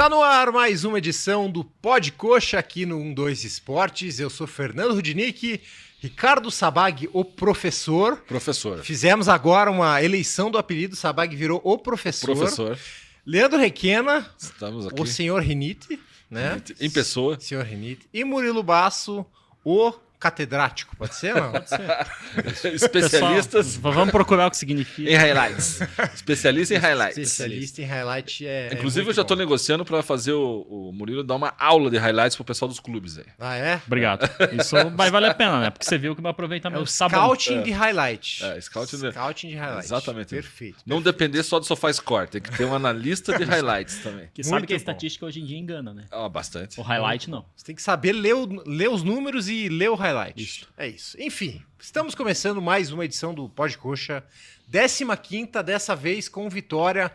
Está no ar mais uma edição do Pod Coxa aqui no 12 Esportes. Eu sou Fernando Rudnick, Ricardo Sabag, o professor. Professor. Fizemos agora uma eleição do apelido, Sabag virou o professor. Professor. Leandro Requena, Estamos aqui. o senhor Rinite, né? Em pessoa. Senhor Rinite. E Murilo Basso, o catedrático, pode ser, não? Pode ser. Especialistas. Pessoal, vamos procurar o que significa. Em highlights. Especialista em highlights. Especialista em highlight Inclusive, eu já estou negociando para fazer o Murilo dar uma aula de highlights pro pessoal dos clubes aí. Ah, é? Obrigado. Isso vai valer a pena, né? Porque você viu que o aproveitamento É o scouting de highlight. Scouting de highlight. Exatamente. Perfeito. Não depender só do SofaScore, tem que ter um analista de highlights também. Que sabe Muito que a bom. estatística hoje em dia engana, né? Bastante. O highlight não. Você tem que saber ler os números e ler o highlight. Isso. É isso. Enfim, estamos começando mais uma edição do Pod Coxa. 15ª, dessa vez com vitória,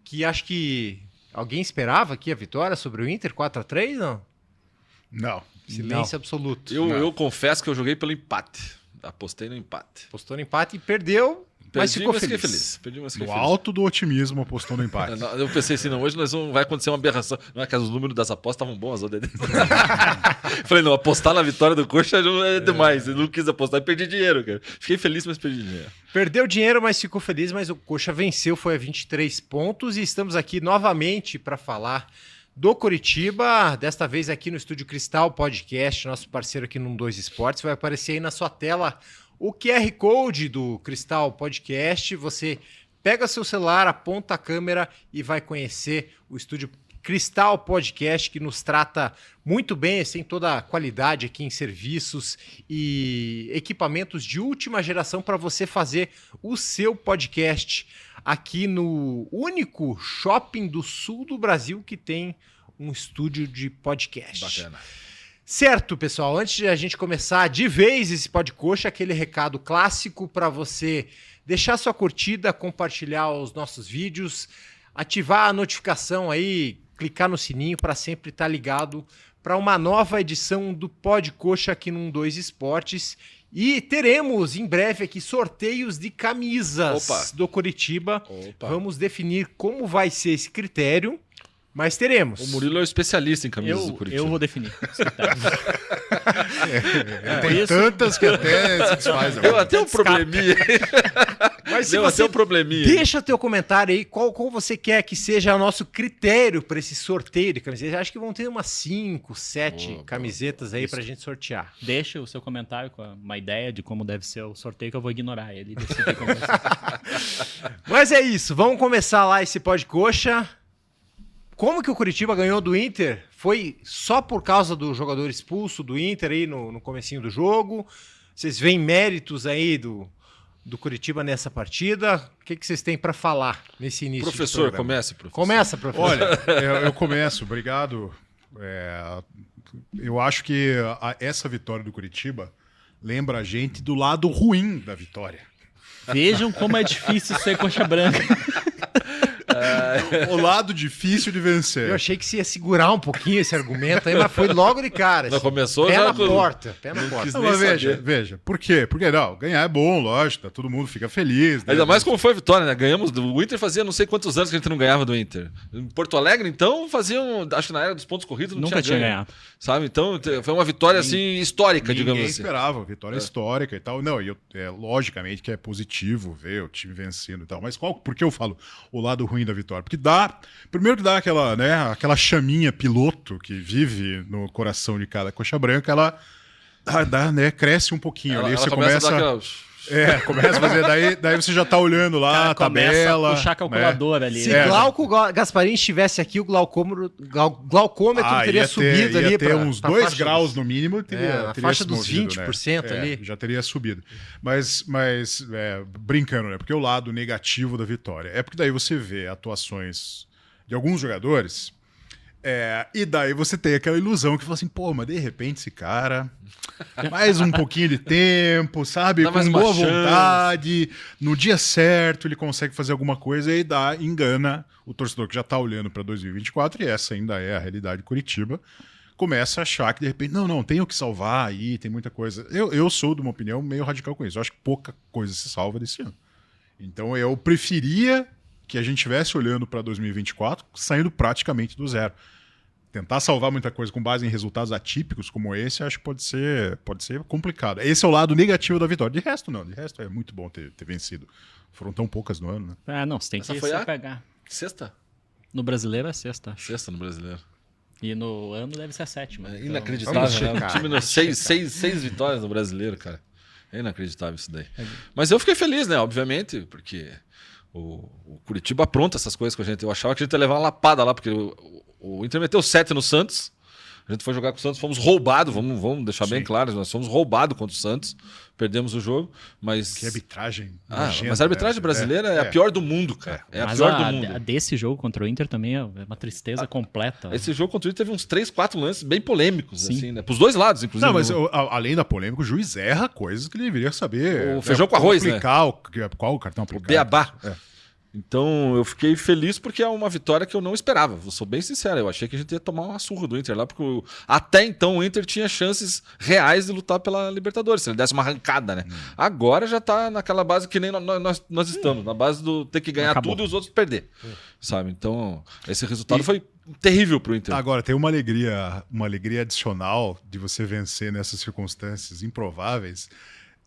que acho que alguém esperava aqui a vitória sobre o Inter, 4-3, não? Não. Silêncio absoluto. Eu confesso que eu joguei pelo empate. Apostei no empate. Postou no empate e perdeu, mas Perdi, ficou fiquei feliz. Perdi, mas fiquei No feliz. alto do otimismo apostou no empate. Eu pensei assim, não, hoje vai acontecer uma aberração. Não é que os números das apostas estavam bons, Falei, não, apostar na vitória do Coxa não é demais. Eu não quis apostar e perdi dinheiro, cara. Fiquei feliz, mas perdi dinheiro. Perdeu dinheiro, mas ficou feliz, mas o Coxa venceu, foi a 23 pontos e estamos aqui novamente para falar do Coritiba, desta vez aqui no Estúdio Cristal Podcast, nosso parceiro aqui no 12 Esportes. Vai aparecer aí na sua tela o QR Code do Cristal Podcast. Você pega seu celular, aponta a câmera e vai conhecer o Estúdio Cristal Podcast, que nos trata muito bem, tem toda a qualidade aqui em serviços e equipamentos de última geração para você fazer o seu podcast aqui no único shopping do sul do Brasil que tem um estúdio de podcast. Bacana. Certo, pessoal, antes de a gente começar de vez esse Pod Coxa, aquele recado clássico para você deixar sua curtida, compartilhar os nossos vídeos, ativar a notificação aí, clicar no sininho para sempre estar ligado para uma nova edição do Pod Coxa aqui no 12 Esportes. E teremos em breve aqui sorteios de camisas do Coritiba. Vamos definir como vai ser esse critério, mas teremos. O Murilo é o especialista em camisas do Curitiba. Eu vou definir. Tem tantas que até se desfaz. Deu até um probleminha. Mas se Deu você até um probleminha. deixa teu comentário aí, qual você quer que seja o nosso critério para esse sorteio de camisetas. Acho que vão ter umas 5, 7 camisetas aí pra gente sortear. Deixa o seu comentário com uma ideia de como deve ser o sorteio, que eu vou ignorar ele e decidir como vai ser. Mas é isso, vamos começar lá esse Pod Coxa. Como que o Coritiba ganhou do Inter? Foi só por causa do jogador expulso do Inter aí no comecinho do jogo? Vocês veem méritos aí do Coritiba nessa partida? O que vocês têm para falar nesse início? Professor, comece, professor. Começa, professor. Olha, eu começo, obrigado. Eu acho que essa vitória do Curitiba lembra a gente do lado ruim da vitória. Vejam como é difícil ser coxa branca. O lado difícil de vencer. Eu achei que você ia segurar um pouquinho esse argumento aí, mas foi logo de cara. Não, começou pé já na com- porta, pé na Não porta. quis Não, nem mas saber. veja. Por quê? Porque não, ganhar é bom, lógico, todo mundo fica feliz. né? Ainda mais como foi a vitória, né? Ganhamos do Inter fazia não sei quantos anos que a gente não ganhava do Inter. Em Porto Alegre, então, acho que na era dos pontos corridos não Nunca tinha ganho, ganhado. Sabe? Então, foi uma vitória assim histórica, digamos Ninguém assim. esperava, vitória histórica e tal. Não, logicamente que é positivo ver o time vencendo e tal. Mas por que eu falo o lado ruim da vitória? Porque primeiro que dá aquela chaminha piloto que vive no coração de cada coxa branca, ela cresce um pouquinho ali. Você começa a dar aquela... começa a fazer, daí você já tá olhando lá a Começa tabela. a puxar a calculadora ali. Se né? Glauco Gasparini estivesse aqui, o glaucômetro teria subido ia ali ter uns 2 graus no mínimo, teria na faixa se dos movido, 20% ali. Já teria subido. Mas brincando, né? Porque o lado negativo da vitória é porque daí você vê atuações de alguns jogadores e daí você tem aquela ilusão que fala assim, pô, mas de repente esse cara, mais um pouquinho de tempo, sabe? Dá mais Com uma boa chance. vontade, no dia certo ele consegue fazer alguma coisa e engana o torcedor que já tá olhando para 2024 e essa ainda é a realidade de Curitiba. Começa a achar que de repente, não, tenho que salvar aí, tem muita coisa. Eu sou de uma opinião meio radical com isso. Eu acho que pouca coisa se salva desse ano. Então eu preferia que a gente estivesse olhando para 2024 saindo praticamente do zero. Tentar salvar muita coisa com base em resultados atípicos como esse, acho que pode ser complicado. Esse é o lado negativo da vitória. De resto, não. De resto, é muito bom ter vencido. Foram tão poucas no ano, né? Ah, não, você tem Essa que foi se a- pegar. Sexta? No brasileiro é sexta, acho. Sexta no brasileiro. E no ano deve ser a sétima. É Então, inacreditável, vamos né? checar, O time no vamos seis vitórias no brasileiro, cara. É inacreditável isso daí. Mas eu fiquei feliz, né? Obviamente, porque o Curitiba apronta essas coisas com a gente. Eu achava que a gente ia levar uma lapada lá, porque o Inter meteu 7 no Santos. A gente foi jogar com o Santos, fomos roubados, vamos deixar bem claro, nós fomos roubados contra o Santos, perdemos o jogo, mas... Que arbitragem. Ah, nojenta, mas a arbitragem né? brasileira é a pior do mundo, cara. É a Mas pior do mundo. a desse jogo contra o Inter também é uma tristeza completa. Esse jogo contra o Inter teve uns 3, 4 lances bem polêmicos, Sim. assim, né? Pros dois lados, inclusive. Não, mas além da polêmica, o juiz erra coisas que ele deveria saber. O feijão com arroz, né? aplicar qual o cartão aplicar. Beabá. É. Então eu fiquei feliz porque é uma vitória que eu não esperava. Vou ser bem sincero, eu achei que a gente ia tomar uma surra do Inter lá, porque até então o Inter tinha chances reais de lutar pela Libertadores, se ele desse uma arrancada, né? Agora já tá naquela base que nem nós estamos, na base do ter que ganhar Acabou. tudo e os outros perder. Sabe? Então, esse resultado foi terrível pro Inter. Agora, tem uma alegria adicional de você vencer nessas circunstâncias improváveis.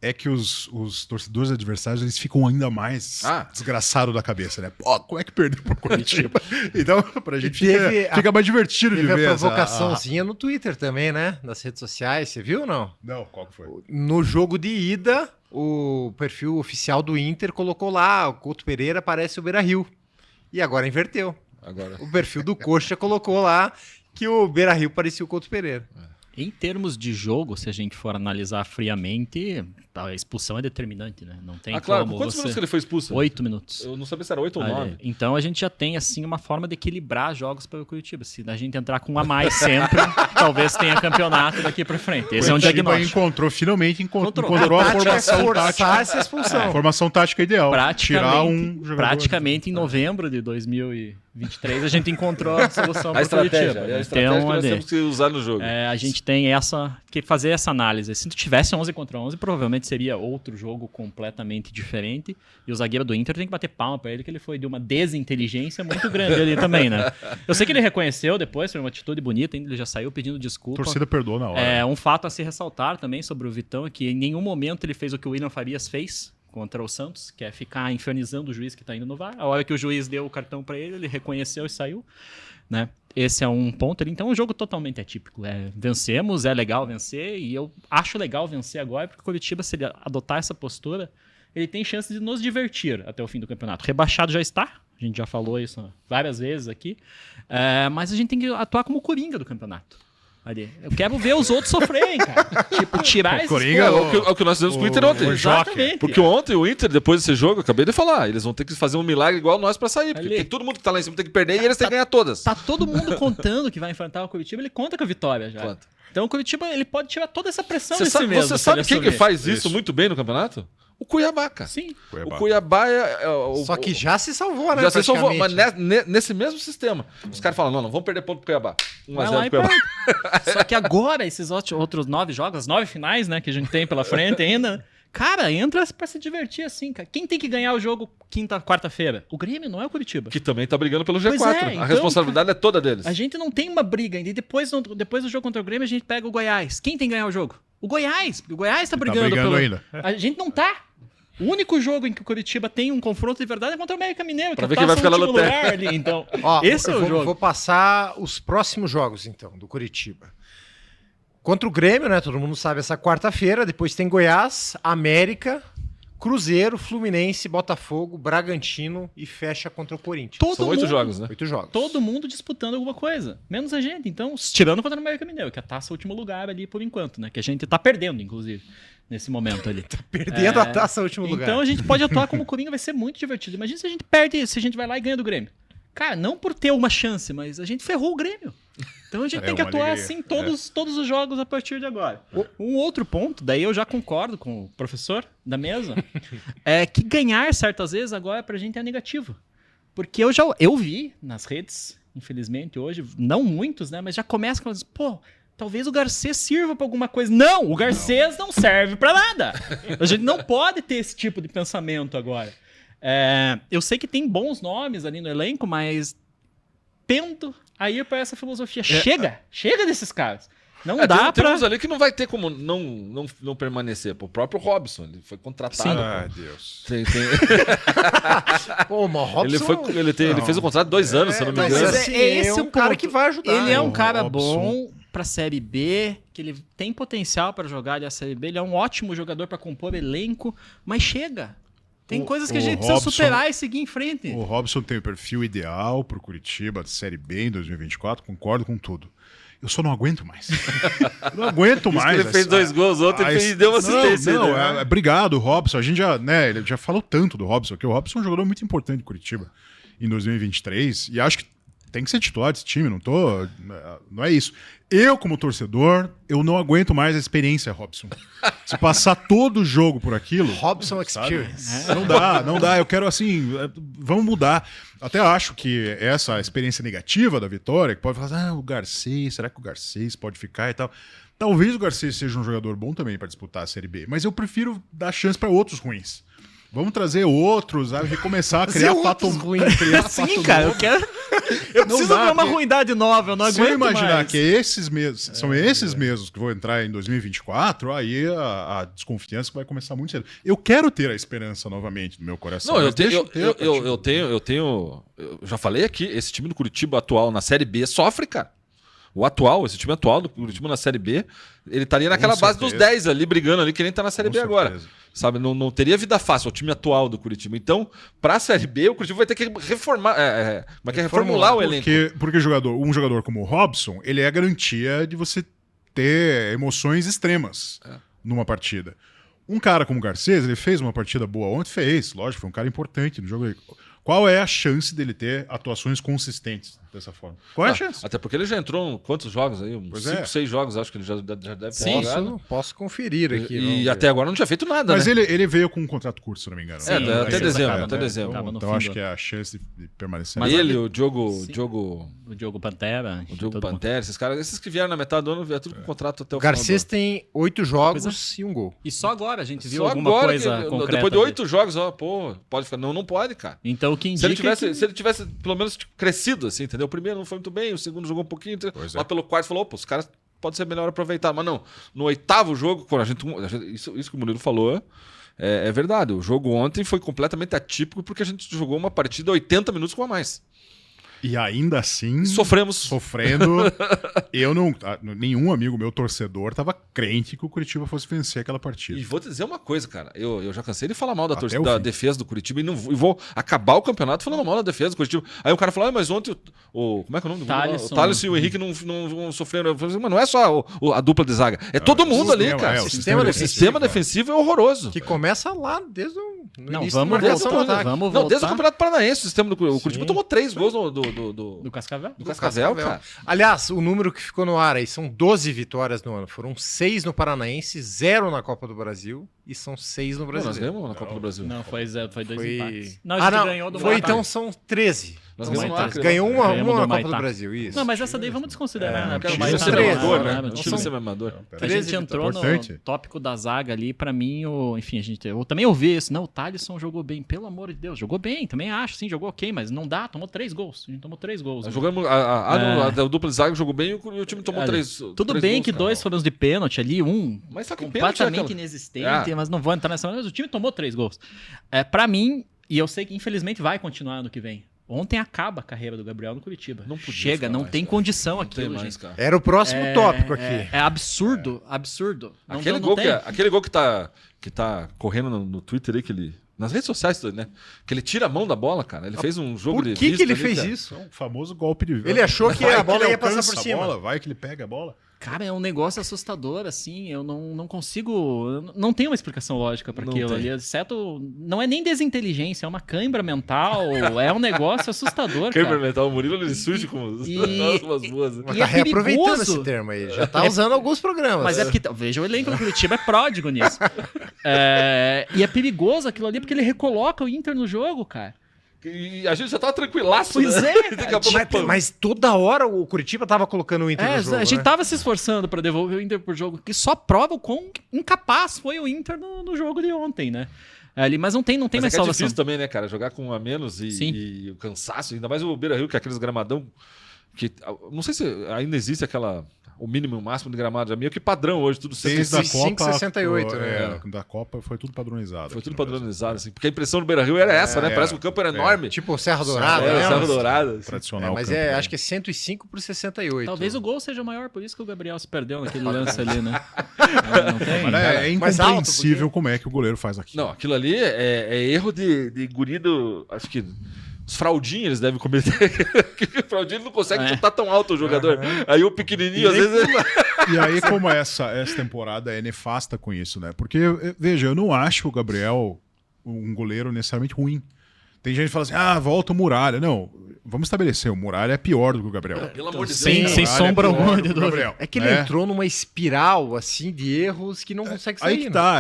É que os torcedores adversários eles ficam ainda mais desgraçados da cabeça, né? Pô, como é que perdeu pro Curitiba? Então, pra gente fica mais divertido de Teve ver a provocaçãozinha no Twitter também, né? Nas redes sociais, você viu ou não? Não, qual que foi? No jogo de ida, o perfil oficial do Inter colocou lá, o Couto Pereira parece o Beira-Rio. E agora inverteu. Agora. O perfil do Coxa colocou lá que o Beira-Rio parecia o Couto Pereira. Em termos de jogo, se a gente for analisar friamente, a expulsão é determinante, né? Não tem Claro, como por quantos você... minutos que ele foi expulso? 8 minutos. Eu não sabia se era 8 ou 9. Então a gente já tem assim uma forma de equilibrar jogos para o Curitiba. Se a gente entrar com um a mais sempre, talvez tenha campeonato daqui para frente. Esse é um diagnóstico. Finalmente encontrou A a tática é formação forçar tática. essa expulsão. Formação tática ideal. Tirar um jogador. Praticamente em novembro de 2023 a gente encontrou a solução A para o estratégia, Curitiba. é a estratégia que nós ali, temos que usar no jogo. a gente tem que fazer essa análise. Se tu tivesse 11 contra 11, provavelmente seria outro jogo completamente diferente. E o zagueiro do Inter tem que bater palma para ele, que ele foi de uma desinteligência muito grande ali também, né? Eu sei que ele reconheceu depois, foi uma atitude bonita, ele já saiu pedindo A desculpa. torcida perdoa na hora. Um fato a se ressaltar também sobre o Vitão é que em nenhum momento ele fez o que o William Farias fez contra o Santos, que é ficar infernizando o juiz que tá indo no VAR. A hora que o juiz deu o cartão para ele reconheceu e saiu, né? Esse é um ponto. Então, é um jogo totalmente atípico. Vencemos, é legal vencer, e eu acho legal vencer agora, porque o Curitiba, se ele adotar essa postura, ele tem chance de nos divertir até o fim do campeonato. Rebaixado já está, a gente já falou isso várias vezes aqui, mas a gente tem que atuar como o Coringa do campeonato. Ali. Eu quero ver os outros sofrerem, cara. Tipo, tirar esses... Coringa, É o que nós fizemos com o Inter ontem. Exatamente. Porque ontem o Inter, depois desse jogo, eu acabei de falar, eles vão ter que fazer um milagre igual nós pra sair. Porque Ali. tem todo mundo que tá lá em cima tem que perder e eles têm que ganhar todas. Tá todo mundo contando que vai enfrentar o Curitiba, ele conta com a vitória já. Conta. Então o Curitiba ele pode tirar toda essa pressão Você de si sabe, mesmo. você se sabe ele quem que assumir. faz isso Isso. muito bem no campeonato? O Cuiabá, cara. Sim. O Cuiabá é o... Só que já se salvou, né? Já se salvou, mas praticamente. nesse mesmo sistema. Os caras falam, não vamos perder ponto pro Cuiabá. Vai lá 1x0 e pro Cuiabá. perde. Só que agora, esses outros 9 jogos, as 9 finais, né, que a gente tem pela frente ainda, cara, entra pra se divertir assim, cara. Quem tem que ganhar o jogo quarta-feira? O Grêmio, não é o Curitiba. Que também tá brigando pelo G4. Pois é, A então, responsabilidade é toda deles. A gente não tem uma briga ainda. E depois do jogo contra o Grêmio, a gente pega o Goiás. Quem tem que ganhar o jogo? O Goiás. Porque o Goiás tá brigando, pelo... ainda. A gente não tá. O único jogo em que o Curitiba tem um confronto de verdade é contra o América Mineiro, Pra que ver quem vai passa ficar no na último lanterna. lugar ali. Então, Ó, esse é eu o jogo. vou passar os próximos jogos, então, do Curitiba. Contra o Grêmio, né? Todo mundo sabe, essa quarta-feira. Depois tem Goiás, América, Cruzeiro, Fluminense, Botafogo, Bragantino e fecha contra o Corinthians. São 8 jogos, né? 8 jogos. Todo mundo disputando alguma coisa, menos a gente. Então, tirando contra o América Mineiro, que a taça é o último lugar ali por enquanto, né? Que a gente tá perdendo, inclusive, nesse momento ali. Perdendo a taça no último lugar. Então a gente pode atuar como Coringa, vai ser muito divertido. Imagina se a gente perde, se a gente vai lá e ganha do Grêmio. Cara, não por ter uma chance, mas a gente ferrou o Grêmio. Então a gente tem que uma atuar alegria. assim todos os jogos a partir de agora. Um outro ponto, daí eu já concordo com o professor da mesa, é que ganhar certas vezes agora pra gente é negativo. Porque eu vi nas redes, infelizmente hoje, não muitos, né, mas já começa com as, pô, talvez o Garcês sirva pra alguma coisa. Não, o Garcês não serve pra nada. A gente não pode ter esse tipo de pensamento agora. Eu sei que tem bons nomes ali no elenco, mas tendo a ir para essa filosofia. Chega desses caras. Não dá tem pra... uns ali que não vai ter como não permanecer. Pô, o próprio Robson, ele foi contratado. Sim. Ai, Deus. Pô, mas o Robson... Ele fez um contrato de 2 anos, se eu não me mas engano. assim, esse é um cara ponto. que vai ajudar. Ele é um o cara Robson. bom pra Série B, que ele tem potencial pra jogar ali a Série B, ele é um ótimo jogador pra compor elenco, mas chega. Tem coisas que a gente precisa superar e seguir em frente. O Robson tem o perfil ideal pro Curitiba de Série B em 2024, concordo com tudo. Eu só não aguento mais. Eu não aguento mais. Ele fez 2 gols ontem e deu uma assistência. Obrigado, Robson. A gente ele já falou tanto do Robson, que o Robson é um jogador muito importante do Curitiba em 2023, e acho que tem que ser titular desse time, não é isso. Eu, como torcedor, eu não aguento mais a experiência, Robson. Se passar todo o jogo por aquilo... Robson Experience. Não dá. Eu quero, assim, vamos mudar. Até acho que essa experiência negativa da Vitória, que pode falar, o Garcês, será que o Garcês pode ficar e tal? Talvez o Garcês seja um jogador bom também para disputar a Série B, mas eu prefiro dar chance para outros ruins. Vamos trazer outros, recomeçar a criar fato ruim. Sim, cara, eu quero... Eu preciso ver uma ruindade nova, eu não aguento mais. Se eu imaginar que esses mesmos, são esses mesmos que vão entrar em 2024, aí a desconfiança vai começar muito cedo. Eu quero ter a esperança novamente no meu coração. Não, eu já falei aqui, esse time do Curitiba atual na Série B sofre, cara. Esse time atual do Curitiba na Série B, ele estaria naquela base dos 10 ali, brigando ali, que nem tá na Série B agora. Sabe, não teria vida fácil, o time atual do Curitiba. Então, pra Série B, o Curitiba vai ter que reformular o elenco. Porque um jogador como o Robson, ele é a garantia de você ter emoções extremas numa partida. Um cara como o Garcês, ele fez uma partida boa ontem, lógico, foi um cara importante no jogo. Qual é a chance dele ter atuações consistentes dessa forma? Qual é a chance? Até porque ele já entrou em quantos jogos aí? 5, 6 jogos, acho que ele já deve ter jogado. Posso conferir aqui. E até agora não tinha feito nada, mas né? ele veio com um contrato curto, se não me engano. Sim, até dezembro. Então acho que é a chance de permanecer. Mas o Diogo Pantera. O Diogo Pantera, esses que vieram na metade do ano, vieram tudo com contrato até o final. O Garcês tem 8 jogos e 1 gol. E só agora a gente viu alguma coisa concreta. Depois de 8 jogos, pode ficar. Não pode, cara. Então o que indica se ele tivesse pelo menos crescido, assim, entendeu? O primeiro não foi muito bem, o segundo jogou um pouquinho, lá pelo quarto falou, os caras pode ser melhor aproveitar. Mas não, no 8º jogo, quando isso que o Murilo falou é verdade. O jogo ontem foi completamente atípico porque a gente jogou uma partida 80 minutos com a mais. E ainda assim... Sofrendo. Nenhum amigo meu torcedor estava crente que o Curitiba fosse vencer aquela partida. E vou te dizer uma coisa, cara. Eu já cansei de falar mal da defesa do Curitiba e vou acabar o campeonato falando mal da defesa do Curitiba. Aí o cara falou, mas ontem como é que é o nome do Thaleson. O Thaleson e o Henrique não sofreram. Eu falei, mas não é só a dupla de zaga. É todo mundo ali, cara. O sistema defensivo é horroroso. Que começa lá desde o vamos voltar. Desde o Campeonato Paranaense, o sistema do Curitiba tomou 3 gols do Cascavel? Do Cascavel, cara. Aliás, o número que ficou no ar aí são 12 vitórias no ano. Foram 6 no Paranaense, 0 na Copa do Brasil e são 6 no Brasileiro. Nós ganhamos na Copa do Brasil. Não, foi 2 empates. Não, a gente ganhou do Maitá. Então são 13. Nós ganhamos no Acre. Ganhou uma na Copa do Brasil, isso. Não, mas essa daí vamos desconsiderar, né? Porque o time semi-amador, né? O time semi-amador. A gente entrou no tópico da zaga ali, pra mim, eu também ouvi isso. Não, o Thaleson jogou bem, pelo amor de Deus, jogou bem, também acho, sim, jogou ok, mas não dá, tomou 3 gols. A gente tomou 3 gols. Jogamos, a dupla de zaga jogou bem e o time tomou 3 Tudo bem que 2 foram de pênalti ali, mas só que completamente inexistente, mas não vou entrar nessa, mas o time tomou 3 gols. Pra mim, e eu sei que infelizmente vai continuar ano que vem. Ontem acaba a carreira do Gabriel no Curitiba. Não podia Chega, não tem condição aquilo, gente. Era o próximo tópico aqui. É absurdo, absurdo. Aquele gol que tá correndo no Twitter aí, nas redes sociais, né? Que ele tira a mão da bola, cara. Ele fez um jogo de vista. Por que ele fez isso? É um famoso golpe de... Ele achou que a bola ia passar por cima. Vai que ele pega a bola. Cara, é um negócio assustador, assim, eu não consigo... Não tem uma explicação lógica para aquilo ali, exceto... Não é nem desinteligência, é uma cãibra mental, é um negócio assustador, cara. Cãibra mental, o Murilo ele surge com umas boas. Mas tá reaproveitando esse termo aí, já tá usando alguns programas. Mas é porque, veja, o elenco do Curitiba é pródigo nisso. E é perigoso aquilo ali, porque ele recoloca o Inter no jogo, cara. E a gente já tava tranquilaço, pois né? Mas toda hora o Curitiba tava colocando o Inter no jogo, a gente tava se esforçando pra devolver o Inter pro jogo, que só prova o quão incapaz foi o Inter no jogo de ontem, né? ali, mas não tem Mas mais é salvação. difícil também, né, cara? Jogar com um a menos e o cansaço. Ainda mais o Beira-Rio, que é aqueles gramadão que... Não sei se ainda existe o mínimo e o máximo de gramado. É meio que padrão hoje, tudo Desde a 65, Copa, 68, né? Da Copa foi tudo padronizado. Foi aqui tudo no Brasil. padronizado, assim. Porque a impressão do Beira-Rio era essa, né? Parece que o campo era enorme. Tipo Serra Dourada, É, né? Serra Dourada. Assim. Tradicional. Mas campo, né? acho que é 105 por 68. Talvez o gol seja maior, por isso que o Gabriel se perdeu naquele lance ali, né? Não tem? Mas é mais alto, incompreensível como é que o goleiro faz aquilo. Não, aquilo ali é erro de guri do... Acho que os fraldinhos eles devem cometer. O fraldinho ele não consegue chutar tão alto o jogador. Aí o pequenininho, às vezes... E aí, como essa temporada é nefasta com isso, né? Porque, veja, eu não acho o Gabriel um goleiro necessariamente ruim. Tem gente que fala assim, volta o Muralha. Não, vamos estabelecer, o Muralha é pior do que o Gabriel. Pelo amor de Deus. Sem Muralha sombra é pior alguma do de que o dúvida. Gabriel, É que ele né? entrou numa espiral, assim, de erros que não consegue sair. Aí que tá,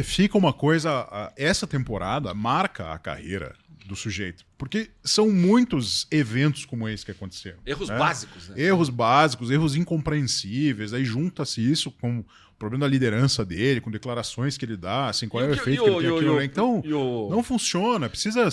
fica uma coisa, essa temporada marca a carreira do sujeito, porque são muitos eventos como esse que aconteceram. Erros né? básicos, né? Erros básicos, erros incompreensíveis, aí junta-se isso com o problema da liderança dele, com declarações que ele dá, assim, qual é o efeito que ele tem aquilo, né? Então, não funciona, precisa,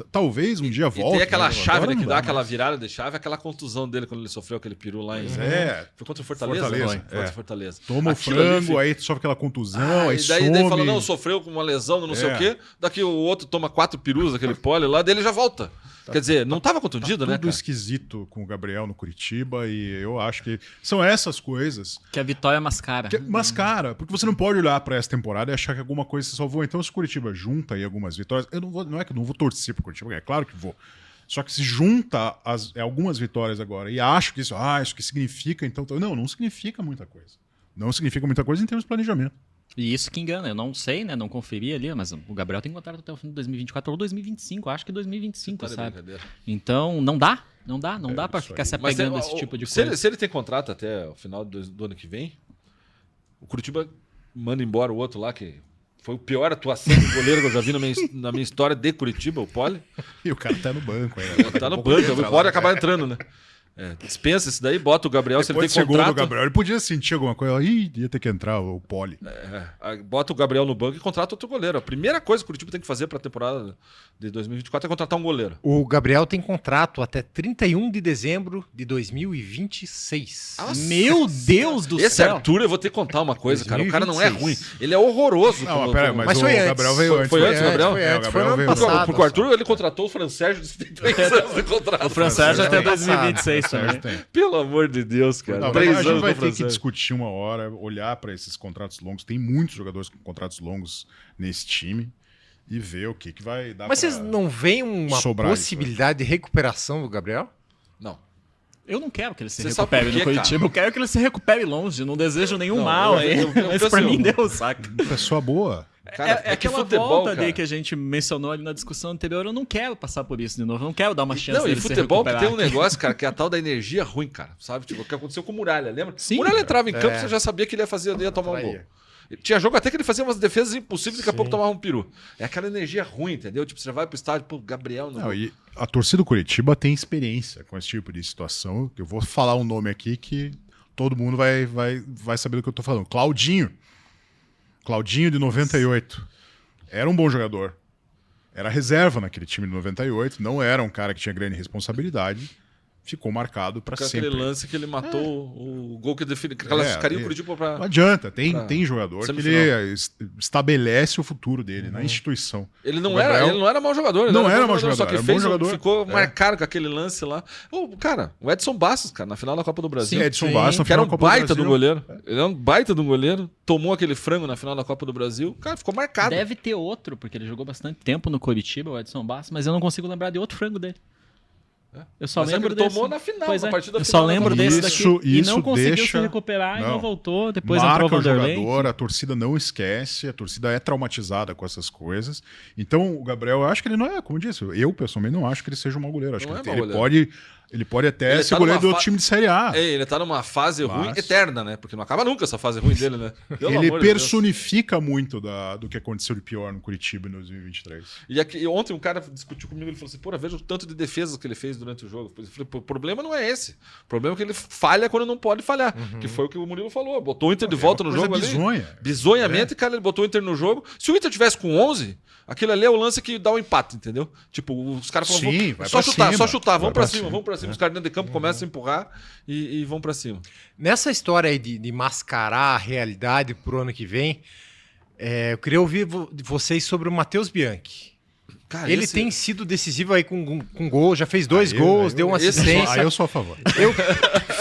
talvez um dia E volte. tem aquela né? chave, Agora né, que não dá dá aquela mais. virada de chave, aquela contusão dele quando ele sofreu aquele peru lá em... É, Foi contra o Fortaleza? Fortaleza, Foi contra o Fortaleza. toma o Aquilo ali frango, aí sofre aquela contusão, aí e some. daí fala, não, sofreu com uma lesão, não sei o quê. Daqui o outro toma 4 perus daquele pole lá, dele já volta. Quer dizer, não estava contundido, né, Tudo cara? esquisito com o Gabriel no Curitiba e eu acho que são essas coisas Que a vitória mascara. mascara, porque você não pode olhar para essa temporada e achar que alguma coisa se salvou. Então, se o Curitiba junta aí algumas vitórias, não é que eu não vou torcer pro Curitiba, é claro que vou. Só que se junta algumas vitórias agora e acho que isso que significa, então. Não significa muita coisa. Não significa muita coisa em termos de planejamento. E isso que engana, eu não sei, né? Não conferi ali, mas o Gabriel tem contrato até o fim de 2024 ou 2025, acho que 2025, Tá de sabe? brincadeira. Então, não dá pra isso ficar aí. se Mas apegando a esse tipo de se coisa. ele tem contrato até o final do ano que vem, o Curitiba manda embora o outro lá, que foi a pior atuação do goleiro que eu já vi na minha história de Curitiba, o Poli. E o cara tá no banco ainda. Tá no banco, pode acabar entrando, né? Dispensa isso daí, bota o Gabriel, se ele Depois tem do segundo contrato... do Gabriel, ele podia sentir alguma coisa. Ia ter que entrar o Poli. Bota o Gabriel no banco e contrata outro goleiro. A primeira coisa que o Curitiba tem que fazer para a temporada de 2024 é contratar um goleiro. O Gabriel tem contrato até 31 de dezembro de 2026. Meu Deus do Esse céu! Arthur, eu vou ter que contar uma coisa, cara. O cara não é 2026. ruim. Ele é horroroso. Não, mas peraí, Mas foi o antes. Gabriel veio antes. Foi antes, Gabriel? Foi É, o antes, foi no Gabriel ano veio passado. Porque o Arthur, ele contratou o Fran Sérgio de 33 anos de contrato. O Fran Sérgio até Sérgio 2026 também. Tem. Pelo amor de Deus, cara. Não, 3 a gente anos vai do ter Fran que Sérgio. discutir uma hora, olhar para esses contratos longos. Tem muitos jogadores com contratos longos nesse time e ver o que vai dar. Mas vocês não veem uma sobrar isso, possibilidade de recuperação do Gabriel? Não. Eu não quero que ele se Você sabe recupere por no quê, Curitiba, eu quero que ele se recupere longe, não desejo nenhum Não, mal eu- aí. eu- eu Mas penso pra assim, mim deu, saca? Pessoa boa. Cara, é que aquela futebol, volta cara. ali que a gente mencionou ali na discussão anterior, eu não quero passar por isso de novo, eu não quero dar uma chance Não, e dele se futebol que recuperar. tem um negócio, cara, que é a tal da energia ruim, cara. Sabe? Tipo, o que aconteceu com o Muralha, lembra? Sim. O Muralha entrava em campo, É. você já sabia que ele ia tomar um gol. Traía. Tinha jogo até que ele fazia umas defesas impossíveis e daqui a pouco tomava um peru. É aquela energia ruim, entendeu? Tipo, você vai pro estádio, pô, Gabriel... Não, e a torcida do Curitiba tem experiência com esse tipo de situação. Eu vou falar um nome aqui que todo mundo vai saber do que eu tô falando. Claudinho. Claudinho de 98. Era um bom jogador. Era reserva naquele time de 98. Não era um cara que tinha grande responsabilidade. Ficou marcado para Com sempre. aquele lance que ele matou o gol que define... Classificaria o Curitiba Não pra... adianta, pra tem jogador que semifinal. ele estabelece o futuro dele na instituição. Ele não, O Gabriel- ele não era mau jogador. Ele Não bom era mau jogador, só que era bom fez, jogador. ficou É. marcado com aquele lance lá. Cara, o Edson Bastos, cara, na final da Copa do Brasil. Sim, Edson sim. Bastos, na Que era final um da Copa do baita Brasil. do goleiro. Ele é um baita do goleiro. Tomou aquele frango na final da Copa do Brasil. Cara, ficou marcado. Deve ter outro, porque ele jogou bastante tempo no Curitiba, o Edson Bastos, mas eu não consigo lembrar de outro frango dele. Eu só Mas é que lembro ele desse. tomou na final, Pois na é. partida Eu final só da lembro Copa. desse Isso- daqui. E não isso conseguiu deixa- se recuperar e Não. não voltou. Depois Marca entrou o o Vanderlei. jogador, a torcida não esquece, a torcida é traumatizada com essas coisas. Então, o Gabriel, eu acho que ele não é, como eu disse, eu pessoalmente não acho que ele seja um mau goleiro. Acho Não que é ele, mau ele pode até Ele ser tá goleiro numa do time de Série A. Ele tá numa fase Mas- ruim eterna, né? Porque não acaba nunca essa fase ruim dele, né? Pelo Ele amor de Deus. personifica muito do que aconteceu de pior no Curitiba em 2023. E ontem um cara discutiu comigo, ele falou assim, pô, veja o tanto de defesas que ele fez durante o jogo. Eu falei, o problema não é esse. O problema é que ele falha quando não pode falhar. Que foi o que o Murilo falou. Botou o Inter de volta no jogo bizonha. ali. Bizonhamente, cara, ele botou o Inter no jogo. Se o Inter tivesse com 11, aquilo ali é o lance que dá o empate, entendeu? Tipo, os caras falam, Sim, vai só pra chutar, cima. só chutar, vamos pra Vai pra cima, cima. vamos pra cima. Os caras dentro de campo começam a empurrar e vão pra cima. Nessa história aí de mascarar a realidade pro ano que vem, eu queria ouvir de vocês sobre o Matheus Bianchi. Cara, Ele tem sido decisivo aí com gol, já fez 2 gols, deu uma assistência. Aí eu sou a favor.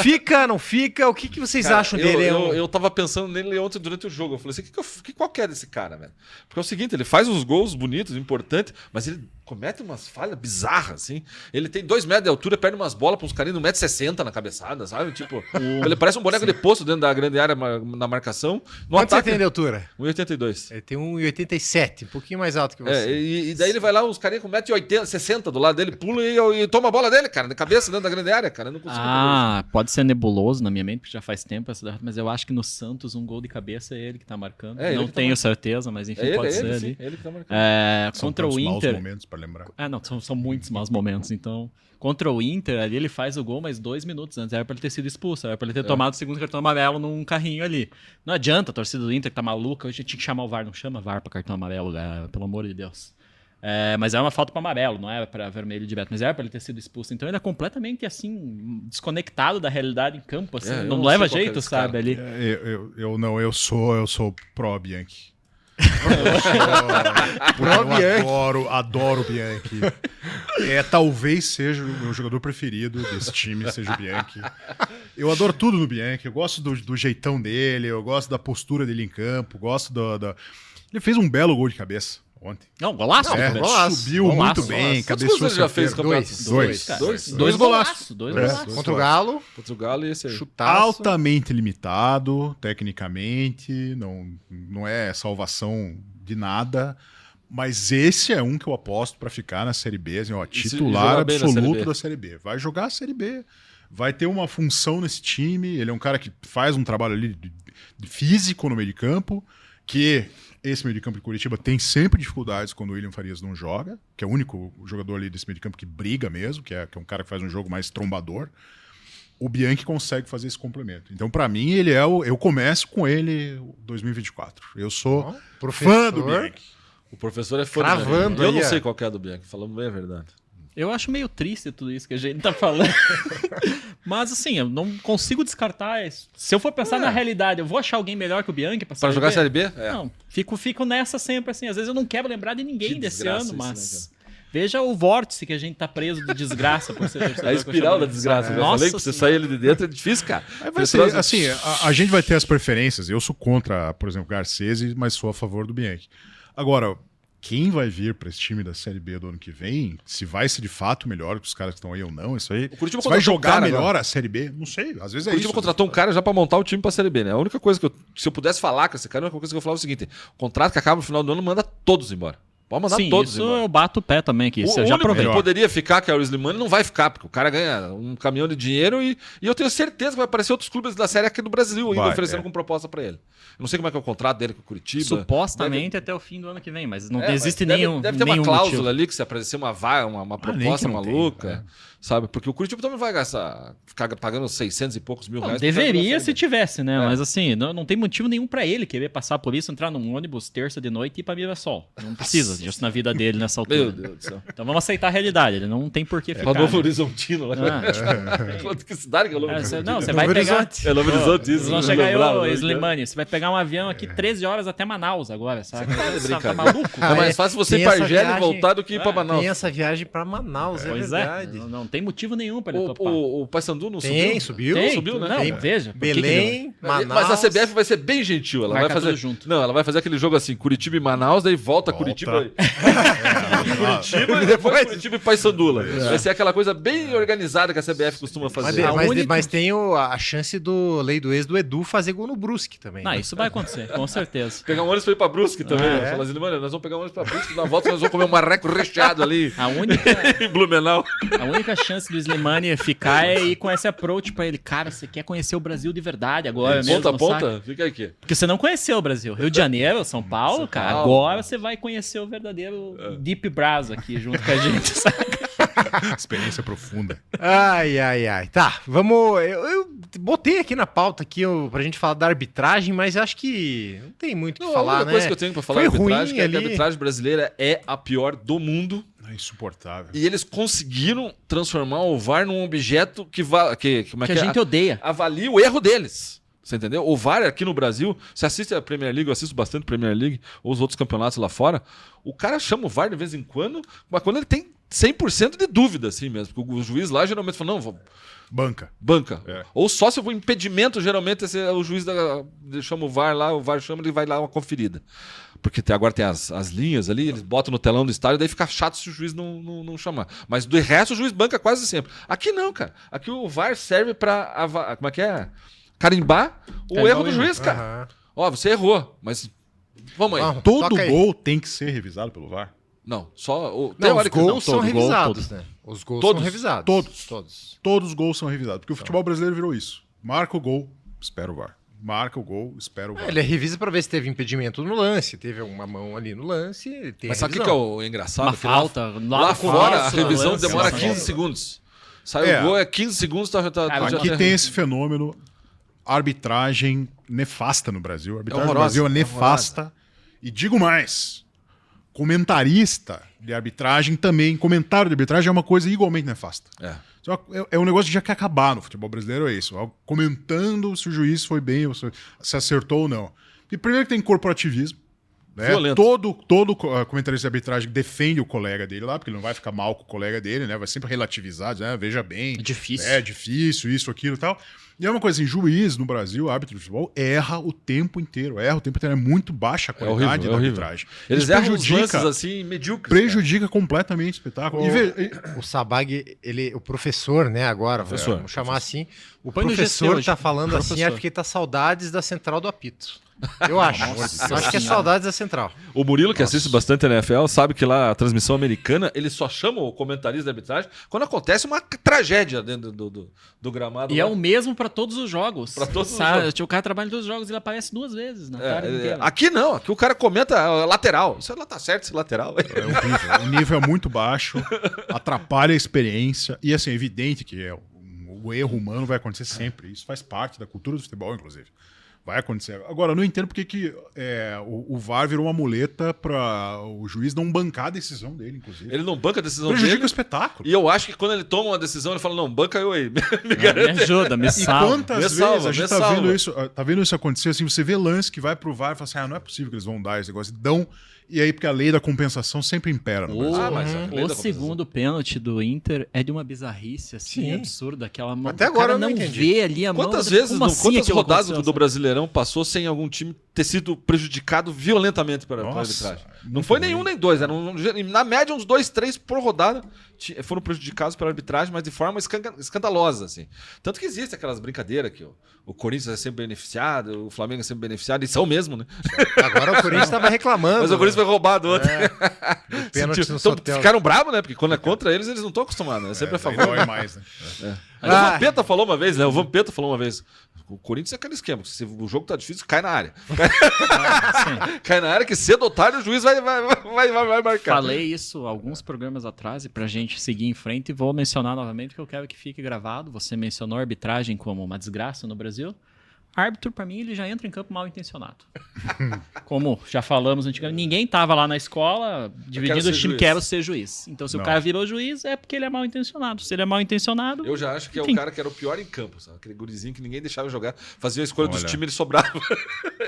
Fica, não fica? O que vocês Cara, acham dele? Eu tava pensando nele ontem durante o jogo. Eu falei assim, qual que é desse cara, velho? Porque é o seguinte, ele faz uns gols bonitos, importantes, mas ele comete umas falhas bizarras, assim. Ele tem 2 metros de altura, perde umas bolas pra uns carinhos de 1,60 m na cabeçada, sabe? Tipo, ele parece um boneco de poço dentro da grande área na marcação. No Quanto ataque, você tem de altura? 1,82. Ele tem 1,87, um pouquinho mais alto que você. E daí ele vai lá, uns carinhos com 1,60 m do lado dele, pula e toma a bola dele, cara, de cabeça dentro da grande área, cara. Eu não consigo entender isso. Pode ser nebuloso na minha mente, porque já faz tempo essa derrota, mas eu acho que no Santos um gol de cabeça é ele que tá marcando. É ele não que tá tenho marcando. certeza, mas enfim, É pode ser ele, ali. sim, ele que tá marcando. São Contra o tantos maus Inter. momentos pra lembrar. Não, são muitos maus momentos. Então, contra o Inter, ali ele faz o gol, mas 2 minutos antes. Era pra ele ter sido expulso, era pra ele ter tomado o segundo cartão amarelo num carrinho ali. Não adianta, a torcida do Inter que tá maluca. Hoje tinha que chamar o VAR, não chama VAR pra cartão amarelo, pelo amor de Deus. Mas é uma falta para amarelo, não é para vermelho direto, mas era para ele ter sido expulso. Então ele é completamente assim, desconectado da realidade em campo, assim, eu não não leva sei qual que é jeito, esse sabe? cara. Ali. Eu sou pró Bianchi. Adoro o Bianchi. Talvez seja o meu jogador preferido desse time, seja o Bianchi. Eu adoro tudo no Bianchi. Eu gosto do jeitão dele, eu gosto da postura dele em campo, gosto Ele fez um belo gol de cabeça ontem. Não, golaço. Subiu Golaço, muito bem, Quantos cabeçou gols ele já fez no certeiro. campeonato? Dois golaços. Dois É. golaços. Contra o Galo, Contra o Galo e esse aí. chutaço. Altamente limitado, tecnicamente, não é salvação de nada, mas esse é um que eu aposto para ficar na Série B, assim, ó, titular jogar bem na Série absoluto B. da Série B. Vai jogar a Série B, vai ter uma função nesse time, ele é um cara que faz um trabalho ali de físico no meio de campo, que esse meio de campo de Curitiba tem sempre dificuldades quando o William Farias não joga, que é o único jogador ali desse meio de campo que briga mesmo, que é um cara que faz um jogo mais trombador. O Bianchi consegue fazer esse complemento. Então, pra mim, ele eu começo com ele 2024. Eu sou fã do Bianchi. O professor é fã Cravando do Bianchi. Eu não aí, sei qual que é a do Bianchi, falando bem a verdade. Eu acho meio triste tudo isso que a gente tá falando. Mas assim, eu não consigo descartar isso. Se eu for pensar na realidade, eu vou achar alguém melhor que o Bianchi Pra jogar a Série B? É. Não, fico nessa sempre assim. Às vezes eu não quero lembrar de ninguém Que desse desgraça ano, isso, mas né, veja o vórtice que a gente tá preso de desgraça por ser torcedor. A espiral da coxinha. desgraça. Eu Nossa falei que você Senhora. sair ali de dentro é difícil, cara. Aí vai ser, assim, a gente vai ter as preferências. Eu sou contra, por exemplo, Garcês, mas sou a favor do Bianchi. Agora, quem vai vir para esse time da Série B do ano que vem, se vai ser de fato melhor que os caras que estão aí ou não, isso aí. O Curitiba Se vai contratou um jogar cara melhor agora. a Série B? Não sei, às vezes O é Curitiba isso. contratou um cara já pra montar o time pra Série B, né? A única coisa que se eu pudesse falar com esse cara, a única coisa que eu falava é o seguinte: o contrato que acaba no final do ano manda todos embora. Pode mandar Sim, todos isso embora. eu bato o pé também aqui. O Eu já único aproveito. que poderia ficar, que é o Slimani, não vai ficar, porque o cara ganha um caminhão de dinheiro e eu tenho certeza que vai aparecer outros clubes da Série aqui do Brasil ainda Vai, oferecendo com proposta pra ele. Eu não sei como é que é o contrato dele com o Curitiba. Supostamente até o fim do ano que vem, mas não É, existe mas nenhum deve ter uma nenhum cláusula motivo. ali que se aparecer uma vaga, uma nem proposta que não tem, maluca, sabe? Porque o Curitiba também vai ficar pagando 600 e poucos mil Não, reais. deveria se tivesse, né? É. Mas assim, não tem motivo nenhum pra ele querer passar por isso, entrar num ônibus terça de noite e ir pra Mirassol. Não precisa disso na vida dele nessa altura. Meu Deus do céu. Então vamos aceitar a realidade. Ele não tem por que ficar. Lá Novo né? Horizontino. Ah, Que cidade que é o Novo É, você Horizontino? vai Novo pegar. Horizonte. É Novo Horizonte, isso. Vocês vão não chegar aí, lembrava, ô né? Slimani. Você vai pegar um avião aqui 13 horas até Manaus agora, sabe? Tá de Tá brincadeira. maluco? É mais fácil você tem ir pra essa Argélia e viagem- voltar do que ir pra Manaus. Tem essa viagem pra Manaus, é Pois verdade. é. Não tem motivo nenhum pra ele topar. O Paysandu não Tem, subiu? subiu. Subiu, né? Não, Tem veja. por que que ele Belém, Manaus. Mas a CBF vai ser bem gentil. Ela Marca vai fazer tudo junto. Não, ela vai fazer aquele jogo assim, Curitiba e Manaus, daí volta. Curitiba e depois Curitiba e Paysandula. Vai ser aquela coisa bem organizada que a CBF costuma fazer. Mas tem a chance do Lei do Ex do Edu fazer gol no Brusque também. Não, né? isso vai acontecer, com certeza. Pegar um ônibus pra ir pra Brusque também. Ah, Né? é? Falar assim, mano, nós vamos pegar um ônibus pra Brusque, na volta nós vamos comer um marreco recheado ali A única, em Blumenau. a única chance do Slimani ficar é ir com esse approach pra ele. Cara, você quer conhecer o Brasil de verdade agora mesmo, Ponta a sabe? ponta, fica aqui. Porque você não conheceu o Brasil. Rio de Janeiro, São Paulo, cara. Paulo. Agora você vai conhecer o verdadeiro Deep Brasa aqui junto com a gente, sabe? Experiência profunda. Ai. Tá, vamos. Eu botei aqui na pauta aqui pra gente falar da arbitragem, mas acho que não tem muito o que falar, A única né? coisa que eu tenho pra falar Foi da arbitragem ruim é que ali. a arbitragem brasileira é a pior do mundo. É insuportável. E eles conseguiram transformar o VAR num objeto que Que a gente odeia. avalia o erro deles. Você entendeu? O VAR aqui no Brasil, você assiste a Premier League, eu assisto bastante a Premier League, ou os outros campeonatos lá fora, o cara chama o VAR de vez em quando, mas quando ele tem 100% de dúvida, assim mesmo. Porque o juiz lá geralmente fala, não, Banca. banca. É. Ou só se for impedimento, geralmente o juiz chama o VAR lá, o VAR chama, ele vai lá uma conferida. Porque agora tem as linhas ali, eles botam no telão do estádio, daí fica chato se o juiz não chamar. Mas do resto o juiz banca quase sempre. Aqui não, cara. Aqui o VAR serve pra, como é que é? Carimbar o erro do juiz, cara. Aham. Ó, você errou, mas vamos aí. Vamos. Todo Toca aí. gol tem que ser revisado pelo VAR. Não, só o Não, os teórico. gols são todo gol, revisados, né? Os gols Todos? são revisados. Todos. Todos os gols são revisados. Porque o futebol brasileiro virou isso. Marca o gol, espera o VAR. Marca o gol, espera o VAR. Ele revisa pra ver se teve impedimento no lance, teve uma mão ali no lance, tem Mas a sabe o que é revisão. o engraçado? Uma Que lá- falta. Lá fora, a começo, revisão lance, demora uma 15 falta. segundos. Sai É. o gol, é 15 segundos, tá Cara, já Aqui tem esse fenômeno, arbitragem nefasta no Brasil. A arbitragem no horrorosa, Brasil é é nefasta. E digo mais, comentarista de arbitragem também, comentário de arbitragem é uma coisa igualmente nefasta. É. É um negócio que já quer acabar no futebol brasileiro, é isso. Comentando se o juiz foi bem, ou se acertou ou não. E primeiro que tem corporativismo. Né? Violento. Todo comentarista de arbitragem defende o colega dele lá, porque ele não vai ficar mal com o colega dele, né? Vai sempre relativizar, dizer, veja bem. É difícil. É difícil, isso, aquilo e tal. E é uma coisa assim, juiz no Brasil, árbitro de futebol, erra o tempo inteiro. É muito baixa a qualidade horrível, da é horrível. arbitragem. Eles erram os lances assim, medíocres. Prejudica completamente o espetáculo. O Sabag, o professor, né, agora, Professor, vamos chamar assim, o Põe no professor GC tá hoje. falando assim, Professor. é porque tá saudades da central do apito. Eu acho. Eu acho que é saudades da central. O Murilo, que assiste bastante a NFL, sabe que lá a transmissão americana, ele só chama o comentarista de arbitragem quando acontece uma tragédia dentro do gramado. E é lá. o mesmo pra todos os jogos. Pra todos os Sabe? jogos. O cara trabalha em todos os jogos e ele aparece 2 vezes na tarde inteira. Aqui não, aqui o cara comenta lateral. Isso ela tá certo, esse lateral. É horrível. O nível é muito baixo, atrapalha a experiência. E assim, é evidente que o erro humano vai acontecer sempre. Isso faz parte da cultura do futebol, inclusive. Vai acontecer. Agora, eu não entendo porque que o VAR virou uma muleta para o juiz não bancar a decisão dele, inclusive. Ele não banca a decisão Prejudica dele. o espetáculo. E eu acho que quando ele toma uma decisão, ele fala, não, banca eu aí. Me ajuda, me E salva. quantas Me vezes salva, a gente me tá salva. vendo isso acontecer, assim, você vê lance que vai pro VAR e fala assim, não é possível que eles vão dar esse negócio. Dão, e aí porque a lei da compensação sempre impera no Brasil. Ah, mas a lei da O compensação. segundo pênalti do Inter é de uma bizarrice assim, Sim. absurda. Aquela mão. Até o agora cara eu não não entendi. vê ali a mão. Quantas Como vezes, assim quantas aquilo rodadas aconteceu, do sabe? Brasileirão passou sem algum time ter sido prejudicado violentamente pela Nossa, arbitragem? Não muito foi ruim. nenhum nem dois, na média uns 2, 3 por rodada foram prejudicados pela arbitragem, mas de forma escandalosa, assim. Tanto que existe aquelas brincadeiras que o Corinthians é sempre beneficiado, o Flamengo é sempre beneficiado, e são mesmo, né? Agora o Corinthians tava reclamando. Mas o Corinthians foi roubado ontem. O pênalti no Então, Sotel. ficaram bravos, né? Porque quando é contra eles não estão acostumados, né? É sempre a Daí favor. dói mais, né? Aí o Vampeta falou uma vez, né? O Vampeta falou uma vez. O Corinthians é aquele esquema. Se o jogo tá difícil, cai na área. Cai na área que cedo ou tarde o juiz vai marcar. Falei isso alguns programas atrás e pra gente seguir em frente, e vou mencionar novamente que eu quero que fique gravado. Você mencionou a arbitragem como uma desgraça no Brasil. Árbitro, pra mim, ele já entra em campo mal intencionado. Como já falamos antigamente, ninguém tava lá na escola dividindo ser o time, juiz. quero ser juiz. Então, se Não. o cara virou juiz, é porque ele é mal intencionado. Se ele é mal intencionado, Eu já acho que é Enfim. o cara que era o pior em campo, sabe? Aquele gurizinho que ninguém deixava jogar. Fazia a escolha dos Olha. times, ele sobrava.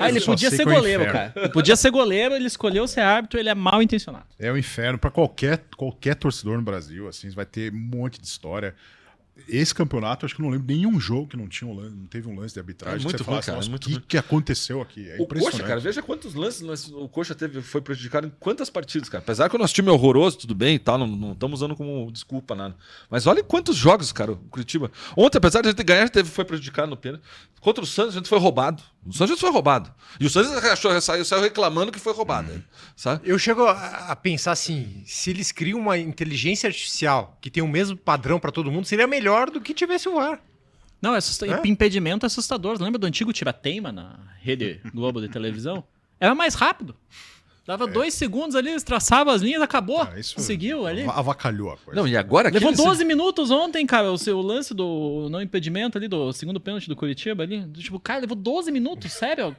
ele só podia sei ser que é o goleiro, inferno. cara. Ele podia ser goleiro, ele escolheu ser árbitro, ele é mal intencionado. É o inferno para qualquer torcedor no Brasil, assim, vai ter um monte de história. Esse campeonato, acho que eu não lembro nenhum jogo que não teve um lance de arbitragem. É que muito você ruim, falasse, cara, nossa, é muito o ruim. que aconteceu aqui? É O impressionante. Coxa, cara, veja quantos lances o Coxa foi prejudicado em quantas partidas, cara. Apesar que o nosso time é horroroso, tudo bem e tal, não estamos usando como desculpa nada. Mas olha quantos jogos, cara, o Curitiba. Ontem, apesar de a gente ganhar, foi prejudicado no pênalti. Contra o Santos, a gente foi roubado. O Santos foi roubado. E o Santos saiu reclamando que foi roubado. Sabe? Eu chego a pensar assim, se eles criam uma inteligência artificial que tem o mesmo padrão pra todo mundo, seria melhor do que tivesse o VAR. Não, É? impedimento assustador. Lembra do antigo Tirateima na Rede Globo de televisão? Era mais rápido. Dava 2 segundos ali, eles traçavam as linhas, acabou. Isso Conseguiu ali. Avacalhou a coisa. Não, e agora Levou aquele- 12 minutos ontem, cara, o seu lance do não impedimento ali, do segundo pênalti do Curitiba ali. Tipo, cara, levou 12 minutos, sério.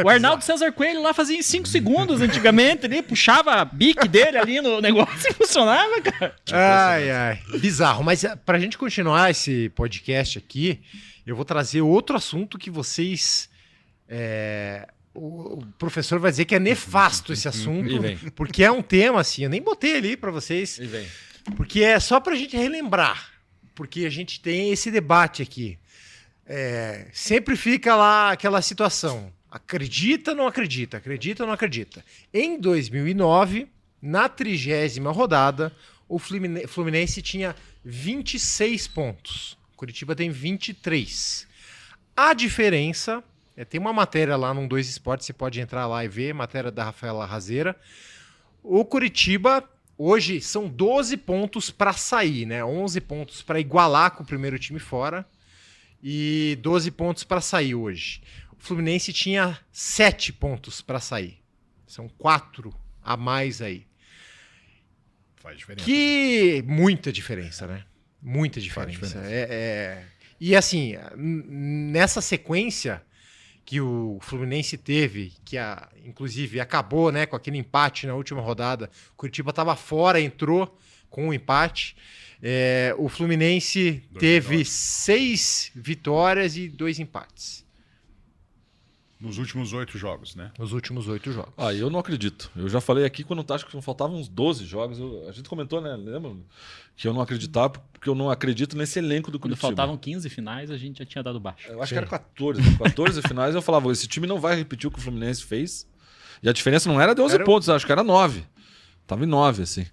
O Arnaldo César Coelho lá fazia em 5 segundos antigamente, ali, puxava a bique dele ali no negócio e funcionava, cara. Ai. Bizarro. Mas pra gente continuar esse podcast aqui, eu vou trazer outro assunto que vocês... O professor vai dizer que é nefasto esse assunto, E vem. porque é um tema assim, eu nem botei ali pra vocês, E vem. porque é só pra gente relembrar, porque a gente tem esse debate aqui. Sempre fica lá aquela situação, acredita ou não acredita, acredita ou não acredita. Em 2009, na 30ª rodada, o Fluminense tinha 26 pontos, o Curitiba tem 23. A diferença... tem uma matéria lá no 2 Esportes, você pode entrar lá e ver, matéria da Rafaela Razeira. O Curitiba, hoje, são 12 pontos para sair, né? 11 pontos para igualar com o primeiro time fora e 12 pontos para sair hoje. O Fluminense tinha 7 pontos para sair. São 4 a mais aí. Faz diferença. Que muita diferença, né? Muita diferença. E assim, nessa sequência... que o Fluminense teve, que inclusive acabou, né, com aquele empate na última rodada. O Curitiba estava fora, entrou com um empate. O Fluminense teve 6 vitórias e 2 empates. Nos últimos 8 jogos, né? Nos últimos 8 jogos. Eu não acredito. Eu já falei aqui quando acho que faltavam uns 12 jogos. A gente comentou, né? Lembra? Que eu não acreditava, porque eu não acredito nesse elenco do Quando Curitiba. faltavam 15 finais, a gente já tinha dado baixo. Eu acho que era 14. 14 finais eu falava, esse time não vai repetir o que o Fluminense fez. E a diferença não era de 11 pontos, acho que era 9. Tava em 9, assim.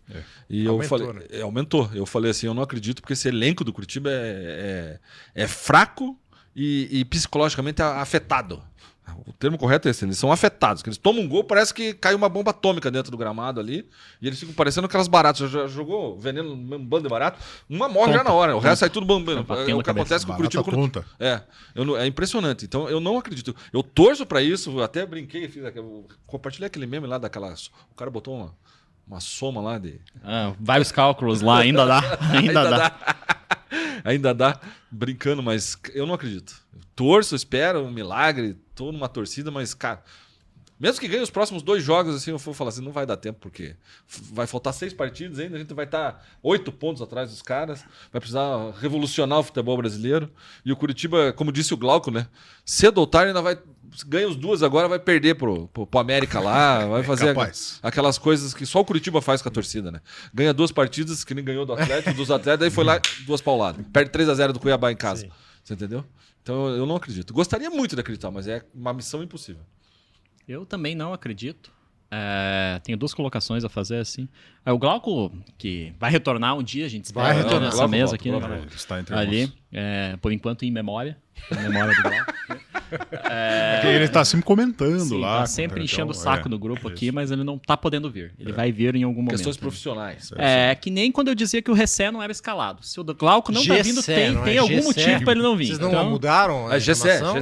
E eu Aumentou, falei, né? aumentou. Eu falei assim, eu não acredito, porque esse elenco do Curitiba é fraco e psicologicamente afetado. O termo correto é esse, eles são afetados. Que eles tomam um gol, parece que caiu uma bomba atômica dentro do gramado ali, e eles ficam parecendo aquelas baratas. Já jogou veneno no mesmo bando de barato? Uma morre já na hora, o resto sai tudo bombando. É o que acontece com o Curitiba. Tonta. É impressionante. Então eu não acredito. Eu torço pra isso, até brinquei, compartilhei aquele meme lá daquelas. O cara botou uma soma lá de. Vários cálculos lá, ainda dá. Ainda dá. Ainda dá, brincando, mas eu não acredito. Eu torço, espero um milagre, tô numa torcida, mas, cara, mesmo que ganhe os próximos 2 jogos, assim, eu vou falar assim, não vai dar tempo, porque vai faltar 6 partidas ainda, a gente vai estar 8 pontos atrás dos caras, vai precisar revolucionar o futebol brasileiro. E o Curitiba, como disse o Glauco, né? Cedo ou tarde ainda vai. Ganha os 2 agora, vai perder pro América lá, vai fazer aquelas coisas que só o Curitiba faz com a torcida, né? Ganha 2 partidas, que nem ganhou do Atlético, dos Atletas, aí foi lá 2 pauladas. Perde 3-0 do Cuiabá em casa. Sim. Você entendeu? Então eu não acredito. Gostaria muito de acreditar, mas é uma missão impossível. Eu também não acredito. Tenho 2 colocações a fazer assim. O Glauco, que vai retornar um dia, a gente espera retornar. nessa mesa aqui. Está entre ali, por enquanto em memória. Em memória do Glauco. Ele está sempre comentando lá. Tá sempre enchendo o saco no grupo aqui, mas ele não tá podendo vir. Ele vai vir em algum momento. Questões profissionais. Que nem quando eu dizia que o Recé não era escalado. Se o Glauco não tá vindo, tem algum motivo pra ele não vir. Vocês não mudaram a Gessé. Não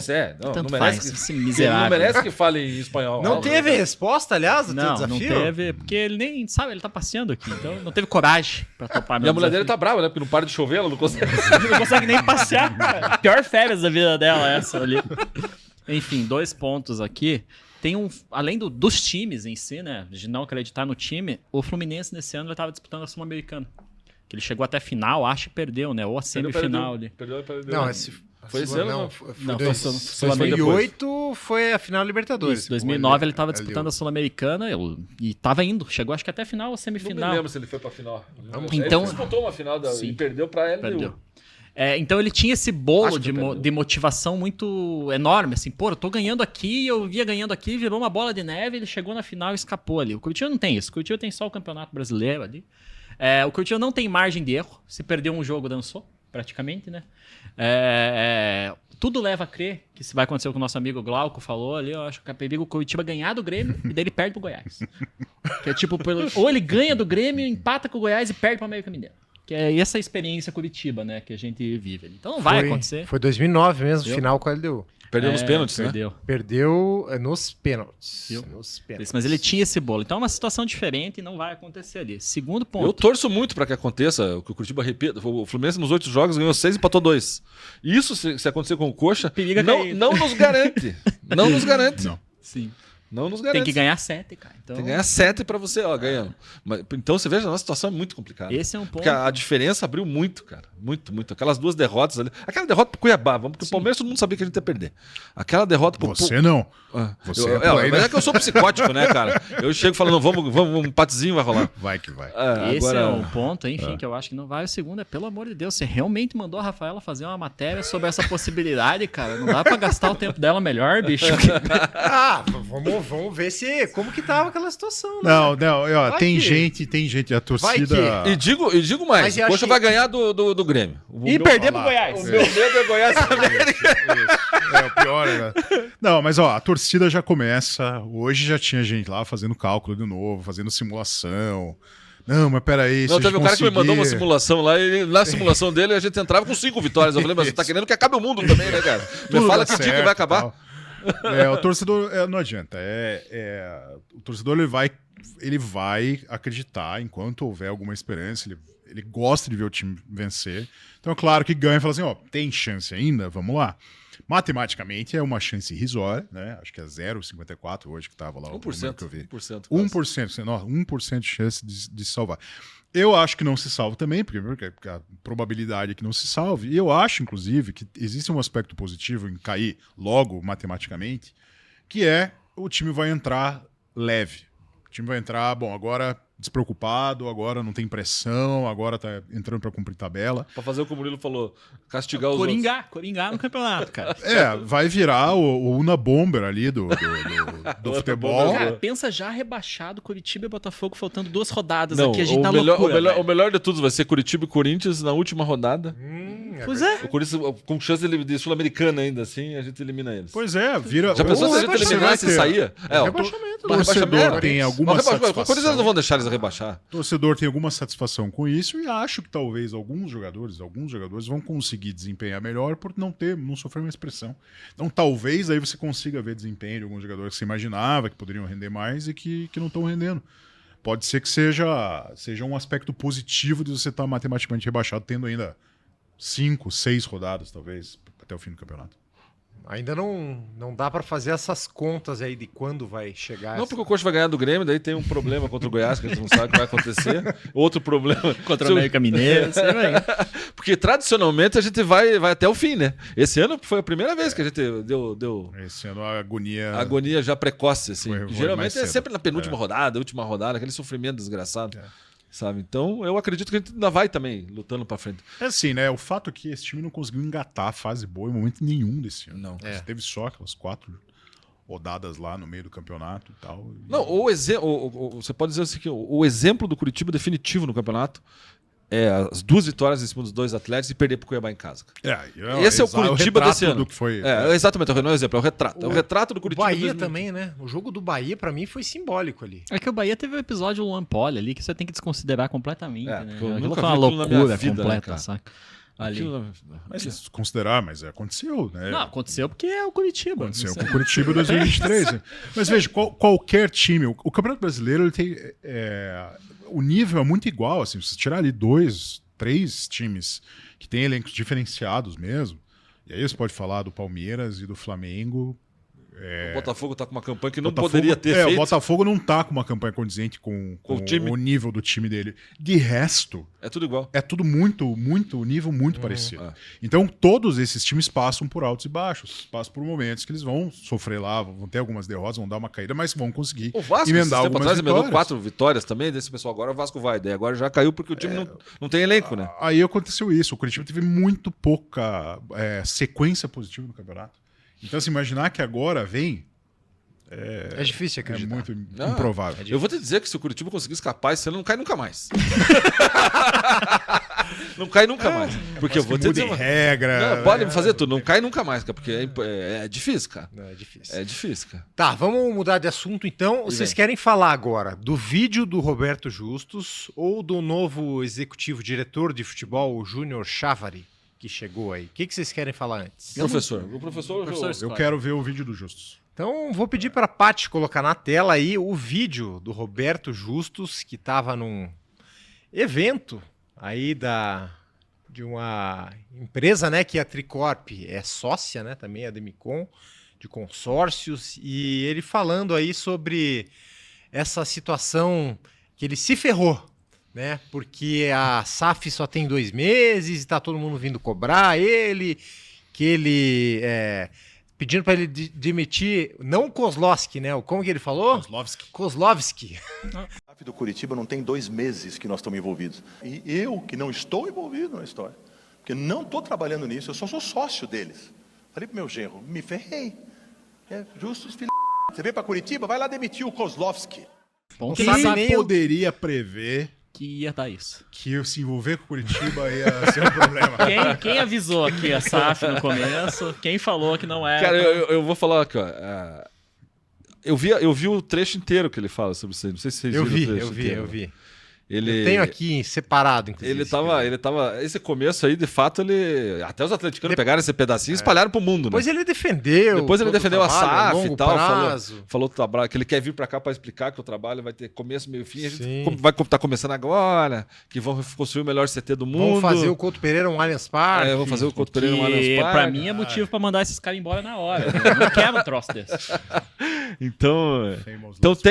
merece esse miserável. Não merece que fale em espanhol. Não teve resposta, aliás, do teu desafio? Não teve, porque ele nem sabe, ele tá passeando aqui. Então não teve coragem pra topar meu E a mulher desafio. dele tá brava, né? Porque não para de chover, ela não consegue. Não consegue nem passear. Cara. Pior férias da vida dela, essa ali. Enfim, 2 pontos aqui. Tem além dos times em si, né? De não acreditar no time, o Fluminense nesse ano ele estava disputando a Sul-Americana. Que ele chegou até final, acho que perdeu, né? Ou a semifinal ali. Perdeu. Não, foi esse ano? Não, foi 2008 foi a final Libertadores. Isso, 2009 ele estava disputando a Sul-Americana e estava indo. Chegou acho que até final ou semifinal. Não me lembro se ele foi pra final. Então, ele disputou uma final e perdeu pra ele. Perdeu. Então ele tinha esse bolo de motivação muito enorme, assim, pô, eu tô ganhando aqui, eu via ganhando aqui, virou uma bola de neve, ele chegou na final e escapou ali. O Curitiba não tem isso, o Curitiba tem só o Campeonato Brasileiro ali. O Curitiba não tem margem de erro, se perdeu um jogo, dançou, praticamente, né? Tudo leva a crer que isso vai acontecer com o nosso amigo Glauco falou ali, eu acho que o Curitiba ganhar do Grêmio e daí ele perde pro Goiás. Que é tipo, ou ele ganha do Grêmio, empata com o Goiás e perde pro América Mineiro. Que é essa experiência Curitiba, né, que a gente vive. Então não vai acontecer. Foi 2009 mesmo, final com a LDU. Perdeu nos pênaltis, né? Perdeu. Nos pênaltis. Viu? Nos pênaltis. Mas ele tinha esse bolo. Então é uma situação diferente e não vai acontecer ali. Segundo ponto. Eu torço muito para que aconteça, que o Curitiba repita. O Fluminense nos 8 jogos ganhou 6 e empatou 2. Isso, se acontecer com o Coxa, não nos garante. Não nos garante. Não. Sim. Não nos garante. Tem que ganhar 7, cara. Então, Tem que ganhar 7 para você, ó, ganhando. Então você veja, a nossa situação é muito complicada. esse é um ponto. Porque a diferença abriu muito, cara. Muito, muito. Aquelas 2 derrotas ali. Aquela derrota pro Cuiabá, porque o Palmeiras todo mundo sabia que a gente ia perder. Aquela derrota pro... Você não. Você apoia, mas é que eu sou psicótico, né, cara? Eu chego falando, vamos, um empatezinho vai rolar. Vai que vai. Esse Agora... é um ponto, enfim, que eu acho que não vai. O segundo é, pelo amor de Deus, você realmente mandou a Rafaela fazer uma matéria sobre essa possibilidade, cara. Não dá pra gastar o tempo dela melhor, bicho. Vamos ver como que tava aquela situação, né? Não, ó, Vai tem que- gente, a torcida... E digo mais, Mas eu o Coxa achei- vai ganhar do Grêmio. E perder pro Goiás. O meu medo é Goiás América. É, o pior, né? Não, mas ó, a torcida já começa. Hoje já tinha gente lá fazendo cálculo de novo, fazendo simulação. Não, mas peraí. Não, se a teve gente um cara que me mandou uma conseguir- simulação lá e na simulação dele a gente entrava com 5 vitórias. Eu falei, mas você tá querendo que acabe o mundo também, né, cara? Me Tudo fala dá que dia que certo vai e acabar. tal. O torcedor não adianta. O torcedor ele vai acreditar enquanto houver alguma esperança. Ele gosta de ver o time vencer. Então, é claro que ganha e fala assim: ó, tem chance ainda? Vamos lá. Matematicamente é uma chance irrisória, né? Acho que é 0,54 hoje que estava lá o número que eu vi. 1%. 1%, nossa, 1% de chance de se salvar. Eu acho que não se salva também, porque a probabilidade é que não se salve. E eu acho, inclusive, que existe um aspecto positivo em cair logo matematicamente, que é o time vai entrar leve. O time vai entrar, bom, agora despreocupado, agora não tem pressão, agora tá entrando para cumprir tabela. Pra fazer o que o Murilo falou, castigar os outros. Coringar no campeonato, cara. Vai virar o Una Bomber ali do futebol. Cara, pensa já rebaixado Curitiba e Botafogo faltando 2 rodadas Não, aqui, a gente o tá melhor, loucura. o melhor de tudo vai ser Curitiba e Corinthians na última rodada. Pois é. O Corinthians com chance de Sul-Americana ainda assim, a gente elimina eles. Pois é, vira... Já pensou se a gente eliminasse e saía? O Rebaixamento. torcedor tem alguma O Corinthians não satisfação. vão deixar eles rebaixar. O torcedor tem alguma satisfação com isso e acho que talvez alguns jogadores vão conseguir desempenhar melhor por não sofrer uma expressão. Então talvez aí você consiga ver desempenho de alguns jogadores que você imaginava que poderiam render mais e que não estão rendendo. Pode ser que seja um aspecto positivo de você estar matematicamente rebaixado, tendo ainda 5, 6 rodadas, talvez, até o fim do campeonato. Ainda não dá pra fazer essas contas aí de quando vai chegar. Não, porque o Coxa vai ganhar do Grêmio, daí tem um problema contra o Goiás, que a gente não sabe o que vai acontecer. Outro problema Contra o América Mineiro, você vai. Porque tradicionalmente a gente vai até o fim, né? Esse ano foi a primeira vez que a gente deu Esse ano a agonia... agonia já precoce, assim. Foi Geralmente mais é cedo. sempre na penúltima rodada, última rodada, aquele sofrimento desgraçado. Sabe? Então eu acredito que a gente ainda vai também lutando pra frente. É assim, né? O fato é que esse time não conseguiu engatar a fase boa em momento nenhum desse ano. Não. Você teve só aquelas 4 rodadas lá no meio do campeonato e tal. Não, você pode dizer assim que o exemplo do Curitiba definitivo no campeonato é as 2 vitórias em cima dos 2 atletas e perder pro Cuiabá em casa. Esse é o Curitiba retrato desse ano. do que foi. Exatamente, não é o exemplo, é o retrato. É o retrato do O Curitiba. Bahia 2020. também, né? O jogo do Bahia, pra mim, foi simbólico ali. É que o Bahia teve um episódio do Lampoli ali que você tem que desconsiderar completamente, né? eu Aquilo nunca foi uma vi aquilo na minha loucura vida, né, completa, cara? saca? Ali. Mas considerar, mas aconteceu, né? Não, aconteceu porque é o Curitiba. Aconteceu Não com sei. o Curitiba 2023. Né? Mas veja, qualquer time, o Campeonato Brasileiro ele tem o nível é muito igual, assim, se tirar ali 2, 3 times que têm elencos diferenciados mesmo, e aí você pode falar do Palmeiras e do Flamengo. O Botafogo tá com uma campanha que não Botafogo- poderia ter O feito. Botafogo não tá com uma campanha condizente com O time. o nível do time dele. De resto, É tudo igual. é tudo nível muito parecido. é. Então, todos esses times passam por altos e baixos, passam por momentos que eles vão sofrer lá, vão ter algumas derrotas, vão dar uma caída, mas vão conseguir O Vasco, esse emendar tempo algumas atrás, emendou vitórias. 4 vitórias também, desse pessoal agora o Vasco vai. Daí agora já caiu porque o time não tem elenco, né? Aí aconteceu isso. O Curitiba teve muito pouca sequência positiva no campeonato. Então, se imaginar que agora vem, É difícil é acreditar. muito improvável. Eu vou te dizer que se o Curitiba conseguir escapar, esse ano não cai nunca mais. Não cai nunca mais. Porque eu vou te dizer. Muda em regra. Não, pode fazer tudo, não cai nunca mais, cara, porque é difícil, cara. Não, é difícil. É difícil, cara. Tá, vamos mudar de assunto então. Vocês querem falar agora do vídeo do Roberto Justus ou do novo executivo diretor de futebol, o Júnior Chávari? que chegou aí. O que vocês querem falar antes? Professor, o professor Eu quero ver o vídeo do Justus. Então, vou pedir para a Paty colocar na tela aí o vídeo do Roberto Justus, que estava num evento aí de uma empresa, né, que a Tricorp é sócia, né, também a Demicon, de consórcios, e ele falando aí sobre essa situação que ele se ferrou, né, porque a SAF só tem 2 meses e está todo mundo vindo cobrar ele, que ele... pedindo para ele demitir, não o Kozlowski, né? Como que ele falou? Kozlowski. A SAF do Curitiba não tem 2 meses que nós estamos envolvidos. E eu, que não estou envolvido na história, porque não estou trabalhando nisso, eu só sou sócio deles. Falei pro meu genro, me ferrei. Justus, filho. Você veio para Curitiba, vai lá demitir o Kozlowski. Bom, Quem poderia prever que ia dar isso. que eu se envolver com Curitiba ia ser um problema? Quem avisou aqui a SAF no começo? Quem falou que não era? Cara, eu vou falar aqui, ó. Eu vi o trecho inteiro que ele fala sobre isso aí. Não sei se vocês viram o trecho inteiro. Eu vi. Ele, Eu tenho aqui separado, inclusive. Ele tava. Esse começo aí, de fato, ele. Até os atleticanos pegaram esse pedacinho e espalharam pro mundo, né? Depois ele defendeu. Depois ele todo o defendeu a trabalho, SAF e longo tal. prazo. Falou que ele quer vir pra cá pra explicar que o trabalho vai ter começo, meio e fim. A gente Sim. vai estar começando agora, que vão construir o melhor CT do mundo. Vamos fazer o Couto Pereira um Allianz Parque. Vamos fazer o Couto Pereira no Allianz Que Parque. pra mim é motivo pra mandar esses caras embora na hora. Eu não quero um troço desse. Então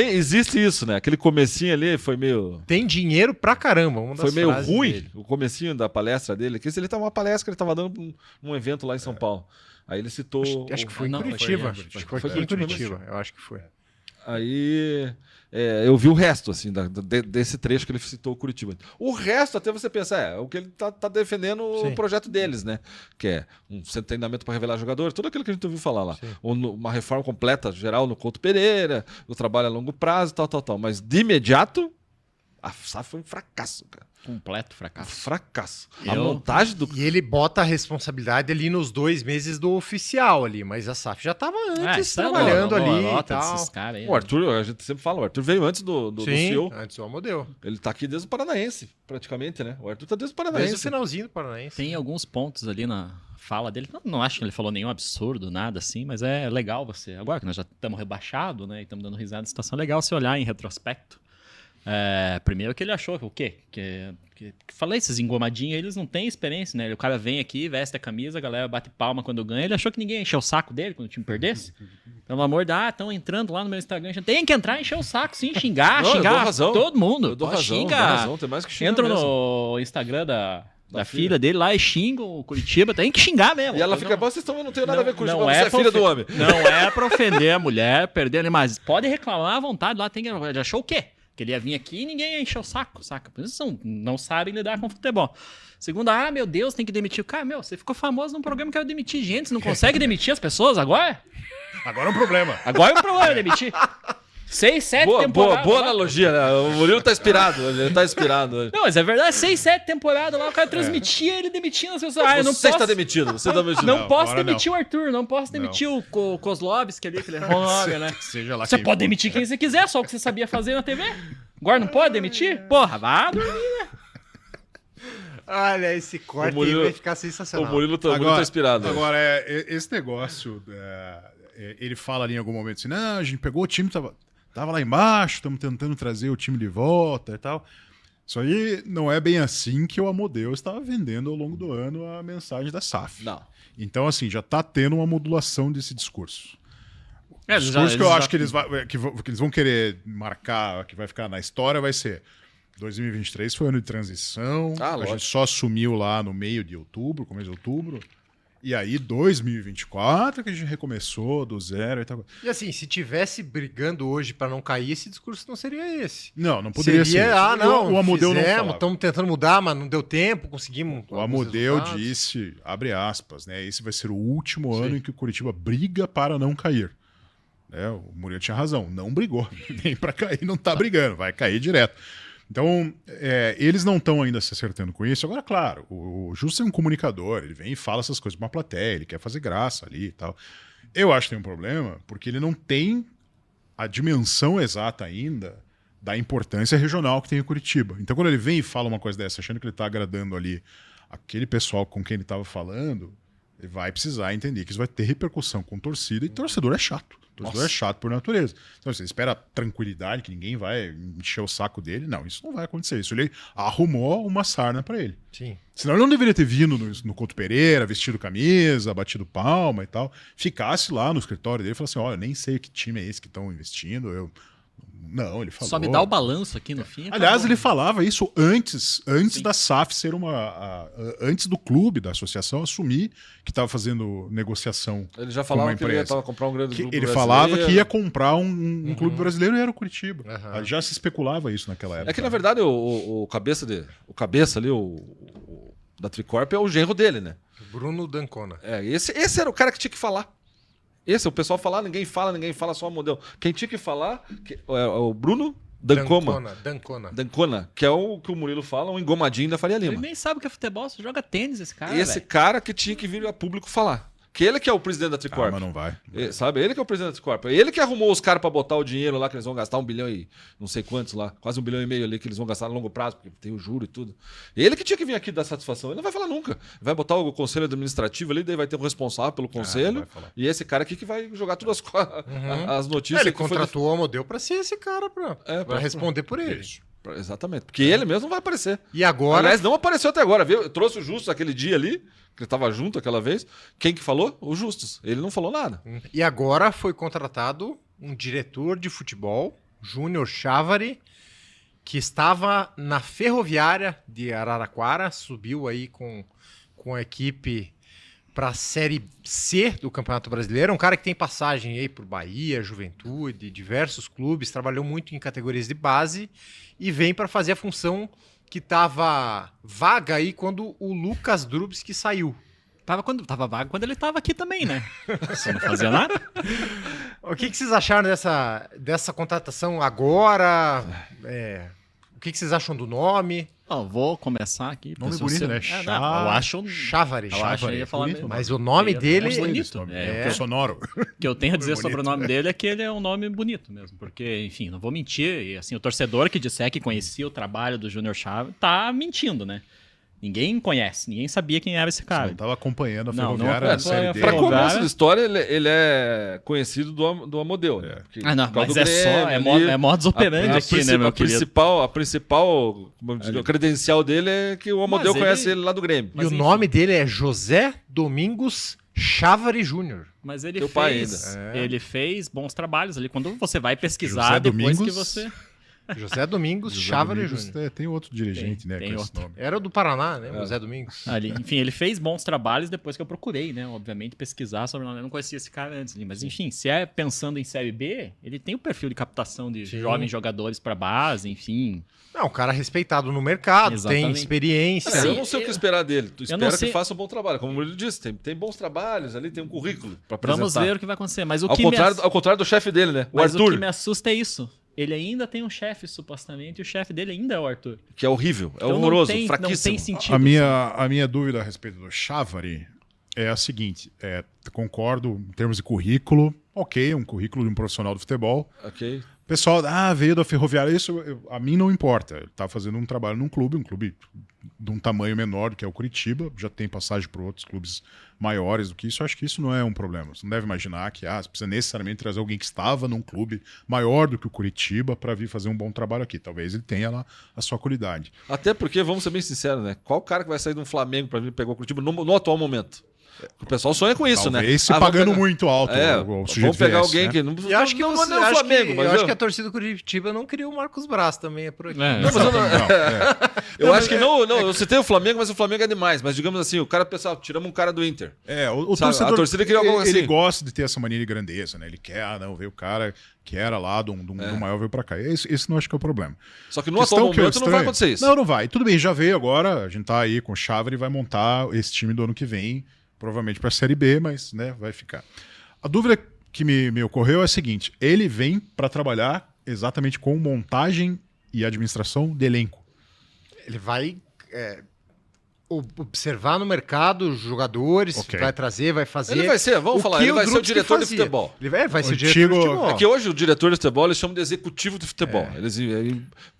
existe isso, né? Aquele comecinho ali foi meio... Tem dinheiro pra caramba. Uma das Foi meio frases ruim dele. o comecinho da palestra dele. Que ele tava uma palestra que ele estava dando num evento lá em São Paulo. Aí ele citou... Acho que foi em Não, Curitiba. foi Acho que foi Foi aqui em Curitiba Curitiba. Eu acho que foi. Aí eu vi o resto, assim, desse trecho que ele citou o Curitiba. O resto, até você pensa, o que ele tá defendendo Sim. o projeto deles, né? Que é um centro de treinamento para revelar jogador, tudo aquilo que a gente ouviu falar lá. Sim. Uma reforma completa, geral, no Couto Pereira, o trabalho a longo prazo, tal. Mas de imediato, a SAF foi um fracasso, cara. Completo fracasso. Fracasso. A Eu- montagem do... E ele bota a responsabilidade ali nos 2 meses do oficial ali, mas a SAF já estava antes trabalhando ali e tal. Desses caras aí, O Arthur, a gente sempre fala, o Arthur veio antes do Sim, CEO. antes do Amodeu. Ele tá aqui desde o Paranaense, praticamente, né? O Arthur tá desde o Desde Paranaense. o finalzinho do Paranaense. Tem alguns pontos ali na fala dele. Não acho que ele falou nenhum absurdo, nada assim, mas é legal você. Agora que nós já estamos rebaixados, né? E estamos dando risada da situação, é legal você olhar em retrospecto. Primeiro que ele achou que o quê? Que falei, esses engomadinhos, eles não têm experiência, né? O cara vem aqui, veste a camisa, a galera bate palma quando ganha. Ele achou que ninguém ia encher o saco dele quando o time perdesse. Pelo amor de Deus, estão entrando lá no meu Instagram. Tem que entrar e encher o saco, sim, xingar, Não, eu xingar dou razão. todo mundo. Eu dou Pode razão, xingar. dou razão, tem mais que xingar Entra mesmo. no Instagram da Da filha dele lá e xingam o Curitiba. Tem que xingar mesmo. E ela Não- fica, vocês estão vendo, não tem nada a ver com isso, não você é pra filha do homem. Não é pra ofender a mulher, perder ali, mas pode reclamar à vontade lá. Ele achou o quê? Que ele ia vir aqui e ninguém ia encher o saco, saca? Por isso não sabem lidar com futebol. Segundo, meu Deus, tem que demitir o cara. Você ficou famoso num programa que quer demitir gente. Você não consegue demitir as pessoas agora? Agora é um problema. Agora é um problema demitir. 6, 7 temporadas. Boa lá. analogia, né? O Murilo tá inspirado, ele tá inspirado hoje. Não, mas é verdade, 6, 7 temporadas lá, o cara transmitia ele demitindo as pessoas. Eu não Você posso... está demitido, você tá demitido. Não posso agora demitir o Arthur, não posso demitir o Kozlowski ali, que ele errou o nome, né? Seja lá Você quem pode for. demitir quem você quiser, só o que você sabia fazer na TV. Agora não pode demitir? Porra, vá dormir, né? Olha, esse corte O Murilo- aí vai ficar O sensacional. Murilo tá inspirado. Agora, esse negócio, ele fala ali em algum momento assim, não, a gente pegou o time, tava lá embaixo, estamos tentando trazer o time de volta e tal. Isso aí não é bem assim que o Amodeu estava vendendo ao longo do ano a mensagem da SAF. Não. Então, assim, já tá tendo uma modulação desse discurso. O discurso que eu acho que eles vão querer marcar, que vai ficar na história, vai ser 2023 foi ano de transição, a lógico. gente só assumiu lá no meio de outubro, começo de outubro, e aí 2024 que a gente recomeçou do zero e tal. E assim, se tivesse brigando hoje pra não cair, esse discurso não seria esse. Não poderia ser. Seria, não, o Amodeu não fizemos, falava. estamos tentando mudar, mas não deu tempo, conseguimos. O alguns Amodeu resultados. disse, abre aspas, né? Esse vai ser o último ano em que o Curitiba briga para não cair. O Murilo tinha razão, não brigou. Nem para cair, não tá brigando, vai cair direto. Então, eles não estão ainda se acertando com isso. Agora, claro, o Justo é um comunicador, ele vem e fala essas coisas para uma plateia, ele quer fazer graça ali e tal. Eu acho que tem um problema, porque ele não tem a dimensão exata ainda da importância regional que tem o Curitiba. Então, quando ele vem e fala uma coisa dessa, achando que ele está agradando ali aquele pessoal com quem ele estava falando vai precisar entender que isso vai ter repercussão com torcida, e torcedor é chato. Torcedor é chato por natureza. Então você espera tranquilidade, que ninguém vai encher o saco dele. Não, isso não vai acontecer. Isso ele arrumou uma sarna para ele. Sim. Senão ele não deveria ter vindo no Couto Pereira, vestido camisa, batido palma e tal. Ficasse lá no escritório dele e falasse: olha, eu nem sei que time é esse que estão investindo. Não, ele falou. Só me dá o balanço aqui no fim. Aliás, ele falava isso antes da SAF ser antes do clube, da associação, assumir que estava fazendo negociação. Ele já com uma falava que ele ia empresa. comprar um grande grupo Ele brasileiro. falava que ia comprar um clube brasileiro e era o Curitiba. Já se especulava isso naquela época. É que, na verdade, o cabeça ali, da Tricorp, é o genro dele, né? Bruno D'Ancona. Esse era o cara que tinha que falar. O pessoal falar, ninguém fala, só o modelo. Quem tinha que falar é o Bruno D'Ancona, que é o que o Murilo fala, um engomadinho da Faria Ele Lima. nem sabe o que é futebol, só joga tênis esse cara. Esse velho. cara que tinha que vir a público falar. Que ele que é o presidente da Tricorp. Mas não vai. Sabe? Ele que é o presidente da Tricorp. Ele que arrumou os caras pra botar o dinheiro lá, que eles vão gastar 1 bilhão e não sei quantos lá. Quase 1,5 bilhão ali que eles vão gastar a longo prazo, porque tem o juro e tudo. Ele que tinha que vir aqui dar satisfação. Ele não vai falar nunca. Vai botar o conselho administrativo ali, daí vai ter um responsável pelo conselho. E esse cara aqui que vai jogar todas as notícias. Ele contratou o Amodeu pra ser esse cara, pra responder por ele. Exatamente. Porque ele mesmo não vai aparecer. E agora... Aliás, não apareceu até agora. Viu? Eu trouxe o Justus aquele dia ali, que ele estava junto aquela vez. Quem que falou? O Justus. Ele não falou nada. E agora foi contratado um diretor de futebol, Júnior Chávari, que estava na Ferroviária de Araraquara, subiu aí com a equipe para a Série C do Campeonato Brasileiro. Um cara que tem passagem aí por Bahia, Juventude, diversos clubes, trabalhou muito em categorias de base e vem para fazer a função que estava vaga aí quando o Lucas Drubski saiu. Tava vago quando ele tava aqui também, né? Você não fazia nada. O que vocês acharam dessa contratação agora? O que vocês acham do nome? Não, vou começar aqui. Nome pessoal, bonito, né? Eu acho Chávari. Eu acho que eu ia falar bonito, mesmo. Mas o nome dele... É bonito. É sonoro. O que eu tenho a dizer Bonito. sobre o nome dele é que ele é um nome bonito mesmo. Porque, enfim, não vou mentir. E assim, o torcedor que disser que conhecia o trabalho do Júnior Chávari tá mentindo, né? Ninguém conhece, ninguém sabia quem era esse Você cara. não estava acompanhando a Não, Ferroviária não na Série D. Pra Ferroviária. começo da história, ele é conhecido do Amodeu. Né? Porque Ah, não, por causa mas do é Grêmio só, ali, é modus operandi aqui, né, meu querido? a principal credencial dele é que o Amodeu Mas conhece ele lá do Grêmio. E o nome dele é José Domingos Chávari Júnior. Mas ele Teu pai ele fez bons trabalhos ali. Quando você vai pesquisar, José depois Domingos. que você... José Domingos José Chávari Domingos, Júnior. tem outro dirigente, né? tem com esse outro. nome. Era o do Paraná, né? José Domingos. Ali. Enfim, ele fez bons trabalhos depois que eu procurei, né? Obviamente, pesquisar sobre o nome. Eu não conhecia esse cara antes ali. Mas, enfim, se é pensando em Série B, ele tem o perfil de captação de jovens jogadores para base, enfim. Não, um cara respeitado no mercado, tem Exatamente. experiência. Eu não sei o que esperar dele. Tu eu não espera sei. que faça um bom trabalho. Como o Murilo disse, tem bons trabalhos ali, tem um currículo pra apresentar. Vamos ver o que vai acontecer. Mas o Ao que contrário do chefe dele, né? O Mas Arthur, o que me assusta é isso. Ele ainda tem um chefe, supostamente, e o chefe dele ainda é o Arthur. que é horrível, é Então horroroso, não tem fraquíssimo. sentido. A minha dúvida a respeito do Chávari é a seguinte: concordo em termos de currículo, ok, um currículo de um profissional do futebol. Ok. O pessoal, veio da Ferroviária, a mim não importa. Ele tá fazendo um trabalho num clube de um tamanho menor do que é o Curitiba, já tem passagem por outros clubes maiores do que isso. Eu acho que isso não é um problema. Você não deve imaginar que você precisa necessariamente trazer alguém que estava num clube maior do que o Curitiba para vir fazer um bom trabalho aqui. Talvez ele tenha lá a sua qualidade. Até porque, vamos ser bem sinceros, né? Qual cara que vai sair de um Flamengo pra vir pegar o Curitiba no atual momento? O pessoal sonha com isso, né? Talvez se vamos pagando pegar- muito alto o sujeito vamos pegar viesse, alguém né? que não E acho que não, você, não é o acho Flamengo, que, mas eu acho que a torcida do Curitiba não queria o Marcos Braz também, é por aqui. É. Não, mas eu não- Não, eu acho que não, eu citei o Flamengo, mas o Flamengo é demais. Mas digamos assim, o cara, pessoal, tiramos um cara do Inter. o Sabe, torcedor, a torcida queria algo ele assim. gosta de ter essa mania de grandeza, né? Ele quer, ver o cara que era lá do maior veio pra cá. Esse não acho que é o problema. Só que no Questão atual que eu momento não vai estranho- acontecer isso. Não vai. Tudo bem, já veio agora. A gente tá aí com o Chávari e vai montar esse time do ano que vem, provavelmente pra Série B, mas vai ficar. A dúvida que me ocorreu é a seguinte: ele vem para trabalhar exatamente com montagem e administração de elenco. Ele vai observar no mercado os jogadores, Ok. vai trazer, vai fazer. Ele vai ser, vamos falar, ele vai ser o Drubsky diretor de fazia. futebol. Ele vai ser o Antigo- diretor de futebol. É que hoje o diretor de futebol eles chamam de executivo de futebol. Eles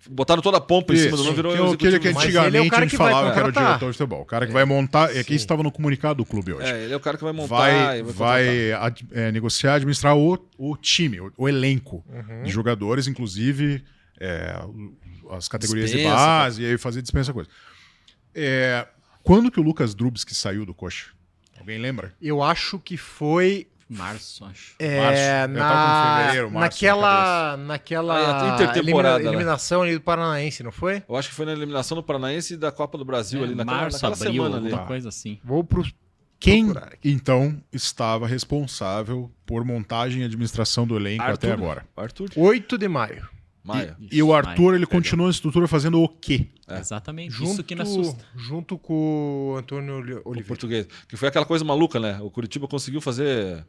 botaram toda a pompa em cima do nome, virou Aquele que executivo. Mas ele é o antigamente cara a gente que vai falava que era o contratar. diretor de futebol. O cara que vai montar. É que isso estava no comunicado do clube hoje. Ele é o cara que vai montar Vai, e vai negociar, administrar o time, o elenco Uhum. de jogadores, inclusive as categorias de Dispensa, base, e aí fazer dispensa coisa. Quando que o Lucas Drubsky saiu do Coxa? Alguém lembra? Eu acho que foi Março, acho. Março. Eu tava com fevereiro, março naquela Ah, intertemporada, né? eliminação ali do Paranaense, não foi? Eu acho que foi na eliminação do Paranaense e da Copa do Brasil ali naquela, Março, naquela abril, semana ali. alguma coisa assim. Vou pro Quem, procurar aqui. então, estava responsável por montagem e administração do elenco até agora? Arthur 8 de maio. Maia. E o Isso, Arthur, Maia, ele perdão. continua na estrutura fazendo o quê? Exatamente, Junto, isso que me assusta. junto com o Antônio O Oliveira. português. Que foi aquela coisa maluca, né? O Curitiba conseguiu fazer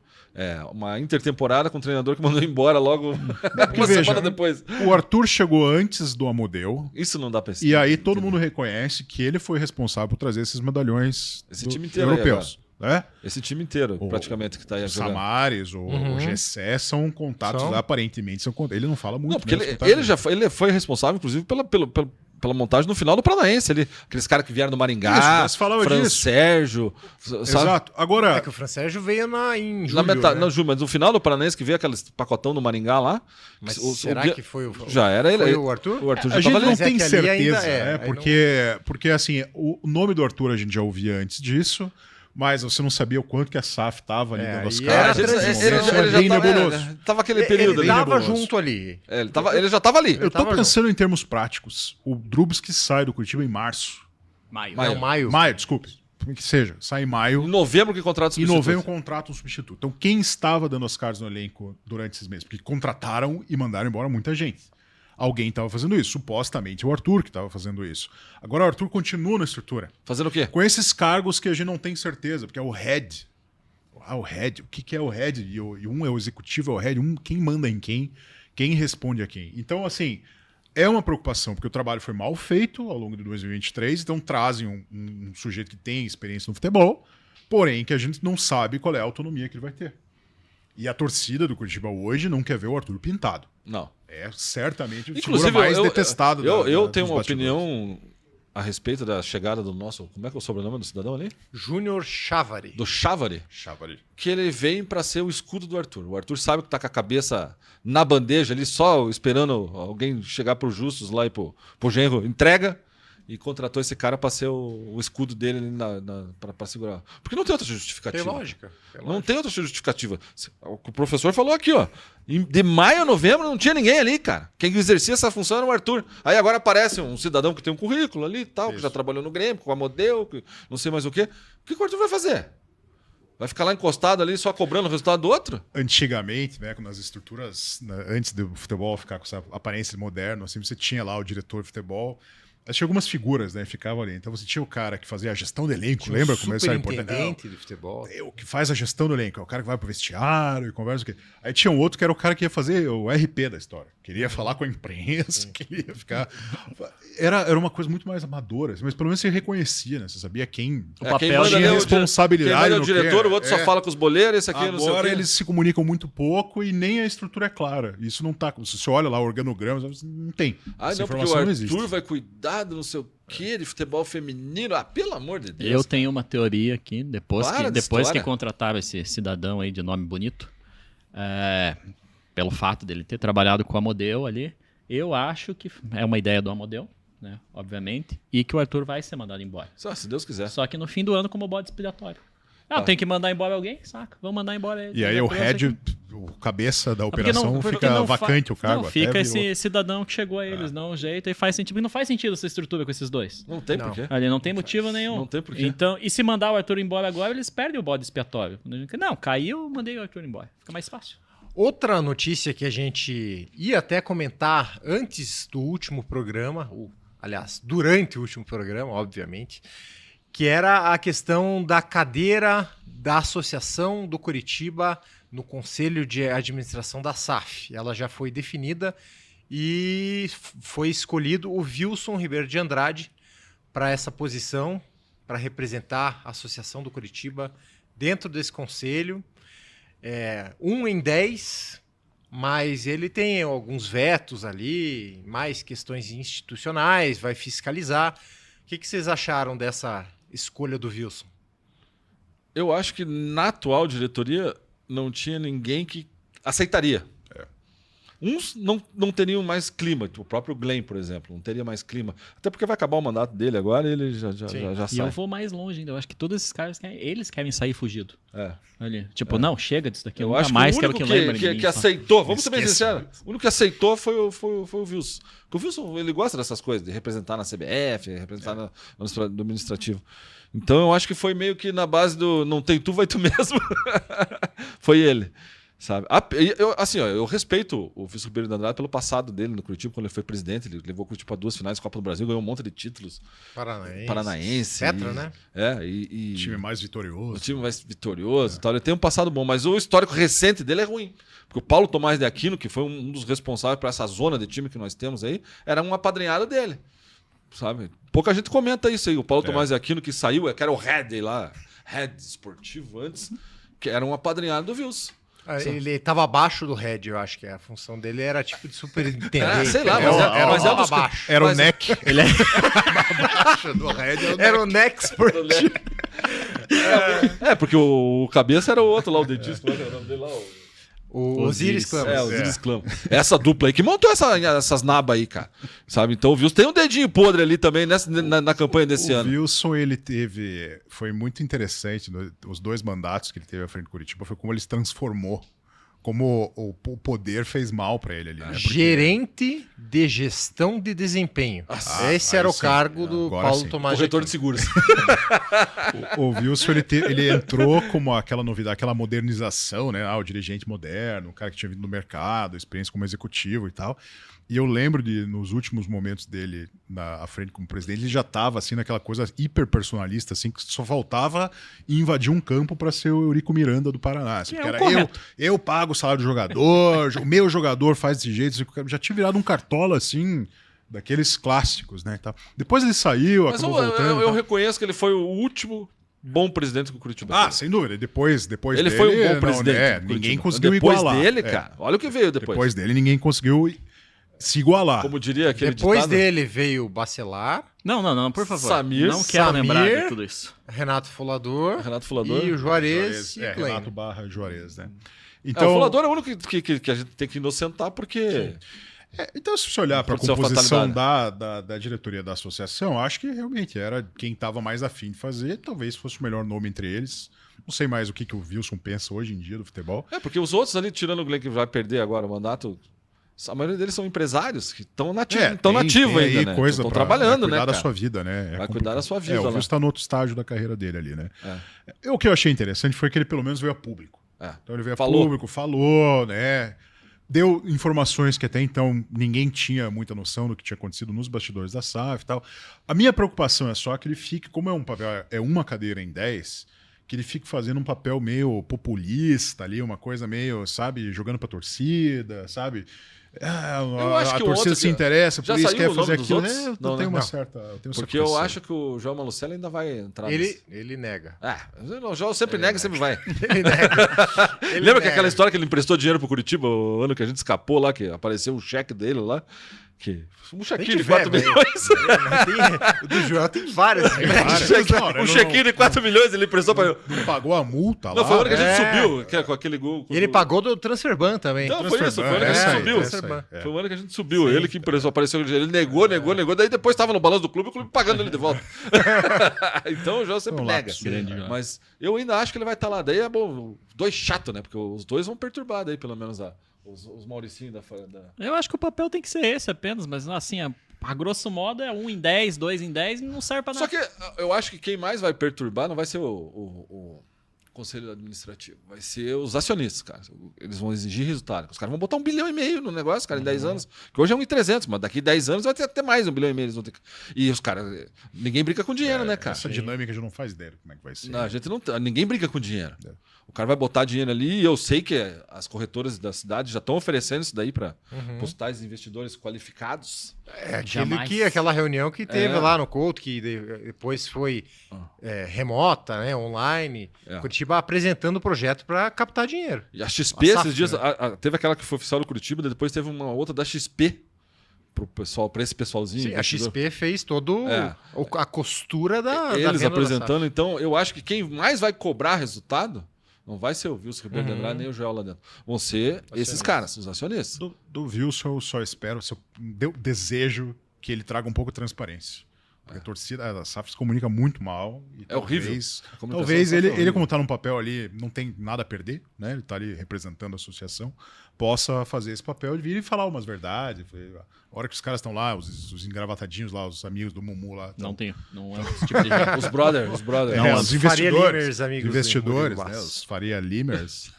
uma intertemporada com um treinador que mandou embora logo uma veja, semana depois. O Arthur chegou antes do Amodeu, Isso não dá pra e aí todo mundo reconhece que ele foi responsável por trazer esses medalhões Esse time inteiro aí europeus. Né? Esse time inteiro, O- praticamente, que tá aí O jogando. Samares, o Gessé são contatos, São. aparentemente são contatos. Ele não fala muito. Não, porque né, os ele, contatos ele já foi, ele foi responsável, inclusive, pela montagem no final do Paranaense ali. Aqueles caras que vieram do Maringá, Isso, já se falava Fran disso. Sérgio, sabe? Exato. Agora, É que o Francérgio veio em julho, Na metade, né? não, Ju, mas no final do Paranaense que veio aquele pacotão do Maringá lá. Mas o- será o- que foi o... Já era ele. Foi o Arthur? O Arthur já a gente tava não ali. Mas é tem que ali certeza, ainda é, né? aí Porque assim, o nome do Arthur a gente já ouvia antes disso, mas você não sabia o quanto que a SAF tava ali dando as aí caras. era a nesse transição. momento. Ele É já bem tava, nebuloso. tava aquele período Ele ali. tava nebuloso. junto ali. Ele já tava ali. Eu tô tava pensando em termos práticos. O Drubsky sai do Curitiba em março. Maio. Maio. Não, maio. Maio, desculpe. Que seja, sai em maio. Em novembro que contrata Em os novembro contrata um substituto. Então, quem estava dando as caras no elenco durante esses meses? Porque contrataram e mandaram embora muita gente. Alguém estava fazendo isso. Supostamente o Arthur que estava fazendo isso. Agora o Arthur continua na estrutura. Fazendo o quê? Com esses cargos que a gente não tem certeza, porque é o head. O head. O que é o head? E um é o executivo, é o head. Quem manda em quem responde a quem. Então, assim, é uma preocupação, porque o trabalho foi mal feito ao longo de 2023, então trazem um sujeito que tem experiência no futebol, porém que a gente não sabe qual é a autonomia que ele vai ter. E a torcida do Curitiba hoje não quer ver o Arthur pintado. Não. É certamente a Inclusive, figura mais eu detestada. eu dos tenho uma bastidores. opinião a respeito da chegada do nosso. Como é que é o sobrenome do cidadão ali? Júnior Chávari. Do Chávari. Chávari. Que ele vem pra ser o escudo do Arthur. O Arthur sabe que tá com a cabeça na bandeja ali, só esperando alguém chegar pro Justus lá e pro Genro. Entrega. E contratou esse cara pra ser o escudo dele ali pra segurar. Porque não tem outra justificativa. Tem lógica. Não tem outra justificativa. O que o professor falou aqui, ó. De maio a novembro não tinha ninguém ali, cara. Quem exercia essa função era o Arthur. Aí agora aparece um cidadão que tem um currículo ali e tal, que já trabalhou no Grêmio, com a Model, que não sei mais o quê. O que o Arthur vai fazer? Vai ficar lá encostado ali só cobrando o resultado do outro? Antigamente, né, quando as estruturas, né, antes do futebol ficar com essa aparência moderna, assim, você tinha lá o diretor de futebol. Tinha algumas figuras, né? Ficavam ali. Então você tinha o cara que fazia a gestão do elenco, lembra como isso era importante? Superintendente do futebol. O que faz a gestão do elenco, é o cara que vai pro vestiário e conversa o quê. Aí tinha um outro que era o cara que ia fazer o RP da história. Queria falar com a imprensa, queria ficar. Era uma coisa muito mais amadora, assim, mas pelo menos você reconhecia, né? Você sabia quem O papel quem manda tinha ali é o responsabilidade. Quem manda é o no diretor, que o outro só fala com os boleiros, esse aqui não sei o Agora quê. eles se comunicam muito pouco e nem a estrutura é clara. Isso não tá. Se você olha lá o organograma, não tem. Ah, Essa não, porque o informação não Arthur existe. vai cuidar do não sei o quê, de futebol feminino. Ah, pelo amor de Deus. Eu tenho uma teoria aqui, depois Para de que história. contrataram esse cidadão aí de nome bonito, pelo fato dele ter trabalhado com a Amodeu ali, eu acho que é uma ideia do Amodeu, né, obviamente, e que o Arthur vai ser mandado embora. Só, se Deus quiser. Só que no fim do ano como bode expiatório. Tem que mandar embora alguém, saca? Vamos mandar embora ele. E aí o head, o cabeça da Porque operação, porque fica não vacante o cargo. Não, até fica virou. esse cidadão que chegou a eles, não, o jeito, e faz sentido. Porque não faz sentido essa estrutura com esses dois. Não tem Não. porquê. Ali não tem motivo nenhum. Não tem porquê. Então, e se mandar o Arthur embora agora, eles perdem o bode expiatório. Não, caiu, mandei o Arthur embora. Fica mais fácil. Outra notícia que a gente ia até comentar antes do último programa, aliás, durante o último programa, obviamente, que era a questão da cadeira da Associação do Curitiba no Conselho de Administração da SAF. Ela já foi definida e foi escolhido o Wilson Ribeiro de Andrade para essa posição, para representar a Associação do Coritiba dentro desse conselho. 1 em 10, mas ele tem alguns vetos ali, mais questões institucionais, vai fiscalizar. O que vocês acharam dessa escolha do Wilson? Eu acho que na atual diretoria não tinha ninguém que aceitaria. Uns não teriam mais clima, o próprio Glenn, por exemplo, não teria mais clima. Até porque vai acabar o mandato dele agora e ele já E sai. eu vou mais longe ainda. Eu acho que todos esses caras eles querem sair fugido. É. Ali. Tipo, não, chega disso daqui. Eu Eu nunca acho mais que o quero único que lembrem de mim. que só. aceitou, vamos ser bem Esquece. sinceros, o único que aceitou foi o Wilson. Porque o Wilson, ele gosta dessas coisas, de representar na CBF, representar no administrativo. Então eu acho que foi meio que na base do não tem tu, vai tu mesmo. Foi ele. Sabe? Eu respeito o Wilson Ribeiro de Andrade pelo passado dele no Curitiba, quando ele foi presidente. Ele levou o Curitiba a 2 finais da Copa do Brasil, ganhou um monte de títulos. Paranaense. Tetra, né? O time mais vitorioso. O time mais vitorioso e tal. Ele tem um passado bom, mas o histórico recente dele é ruim. Porque o Paulo Tomás de Aquino, que foi um dos responsáveis por essa zona de time que nós temos aí, era um apadrinhado dele. Sabe? Pouca gente comenta isso aí. O Paulo Tomás de Aquino, que saiu, que era o Red lá, Red Esportivo antes, que era um apadrinhado do Wilson. Ele estava abaixo do Red, eu acho que a função dele era tipo de superintendente. Sei lá, mas é um dos- abaixo. Era o NEC. Ele é... Abaixo do Red era o NEC. Era o Nexport. Porque o cabeça era o outro lá, o dentista. Qual é o nome dele lá? O Osiris Clamas. O Osiris Clamo. Essa dupla aí que montou essas nabas aí, cara. Sabe? Então o Wilson tem um dedinho podre ali também na campanha desse ano. O Wilson, ele teve... Foi muito interessante, os 2 mandatos que ele teve à frente do Curitiba, foi como ele se transformou. Como o poder fez mal pra ele ali. Né? Porque- Gerente de gestão de desempenho. Esse era o sim. cargo do Agora Paulo sim. Tomás. Corretor de seguros. O Wilson, ele entrou como aquela novidade, aquela modernização, né? O dirigente moderno, o cara que tinha vindo no mercado, experiência como executivo e tal. E eu lembro nos últimos momentos dele à frente como presidente, ele já estava assim naquela coisa hiper personalista, assim, que só faltava invadir um campo para ser o Eurico Miranda do Paraná. Assim, Que é que o era correto. eu pago o salário do jogador, o meu jogador faz desse jeito. Já tinha virado um cartola assim, daqueles clássicos, né? e tal. Depois ele saiu, Mas acabou voltando. e eu tal. reconheço que ele foi o último bom presidente que o Curitiba teve. Sem dúvida. Depois Ele dele, foi um bom não, presidente. do ninguém Curitiba. conseguiu depois igualar. dele, cara. Olha o que veio depois. Depois dele, ninguém conseguiu se igualar. Como diria aquele Depois ditado, dele veio o Bacelar, Não, por favor. Samir, não quero Samir. lembrar de tudo isso. Renato Folador, Renato Fulador. e o Juarez e Klein. Renato Barra Juarez, né? O Então, Fulador é o único que a gente tem que inocentar, porque... então, se você olhar para a Aconteceu a composição fatalidade. da diretoria da associação, acho que realmente era quem estava mais afim de fazer, talvez fosse o melhor nome entre eles. Não sei mais o que o Wilson pensa hoje em dia do futebol. Porque os outros ali, tirando o Glenn que vai perder agora o mandato, a maioria deles são empresários que estão nativos tem ainda, aí né? coisa Estão pra trabalhando, cuidar né, da cara? sua vida, né? Vai cuidar da sua vida o lá. Wilson está no outro estágio da carreira dele ali, né? O que eu achei interessante foi que ele pelo menos veio a público. Então ele veio a Falou. público, falou, né? Deu informações que até então ninguém tinha muita noção do que tinha acontecido nos bastidores da SAF e tal. A minha preocupação é só que ele fique, como é um papel, é uma cadeira em 10, que ele fique fazendo um papel meio populista ali, uma coisa meio, sabe, jogando pra torcida, sabe? Eu acho A que o torcida outro se interessa, já por isso saiu quer o nome fazer dos aquilo. outros? Eu Não, tenho né? uma Não. certa. Eu tenho Porque certa eu pressão. acho que o João Malucelli ainda vai entrar nesse. Ele nega. O João sempre nega, sempre vai. Ele nega. Lembra que aquela história que ele emprestou dinheiro pro Curitiba, o ano que a gente escapou lá, que apareceu um cheque dele lá? Um chequinho de 4 milhões. O do Joel tem vários. Um chequinho de 4 milhões ele emprestou pra. Não pagou a multa lá. Não, foi o ano que a gente É. subiu, que é com aquele gol. E ele pagou do Transferban também. Não, foi isso, foi o ano que a É, gente subiu. essa aí. Foi o ano que a gente subiu. Ele que emprestou, apareceu. Ele negou. Daí depois estava no balanço do clube, o clube pagando ele de volta. Então o João sempre Um nega. lapso. Grande João. Mas eu ainda acho que ele vai estar lá. Daí é bom. Dois chato, né? Porque os dois vão perturbar daí, pelo menos, os Mauricinhos da. Eu acho que o papel tem que ser esse apenas, mas assim, a grosso modo é 1 em 10, 2 em 10 e não serve pra nada. Só que eu acho que quem mais vai perturbar não vai ser conselho administrativo? Vai ser os acionistas, cara. Eles vão exigir resultado. Os caras vão botar 1,5 bilhão no negócio, cara, em 10 anos. Que hoje é 1,300, mas daqui 10 anos vai ter até mais 1,5 bilhão. Eles vão ter... E os caras... Ninguém brinca com dinheiro, né, cara? Essa dinâmica a gente não faz ideia de como é que vai ser. Não, a gente não... Ninguém brinca com dinheiro. O cara vai botar dinheiro ali e eu sei que as corretoras da cidade já estão oferecendo isso daí para os tais investidores qualificados. Aquela reunião que teve lá no Couto, que depois foi remota, né, online. Curitiba apresentando o projeto para captar dinheiro. E a XP, esses dias, teve aquela que foi oficial do Curitiba, depois teve uma outra da XP para esse pessoalzinho. Sim, a XP fez todo a costura da eles venda apresentando. Então, eu acho que quem mais vai cobrar resultado não vai ser o Wilson Ribeiro de Andrade nem o Joel lá dentro. Vão ser esses caras, os acionistas. Do Wilson eu só espero, desejo que ele traga um pouco de transparência. Porque a torcida, a SAF se comunica muito mal. E horrível. Talvez ele, como está num papel ali, não tem nada a perder, né? Ele está ali representando a associação, possa fazer esse papel de vir e falar umas verdades. A hora que os caras estão lá, os engravatadinhos lá, os amigos do Mumu lá. Não tenho. Não é esse tipo de gente. Os brothers. Os investidores, amigos investidores, né? Os Faria Limers.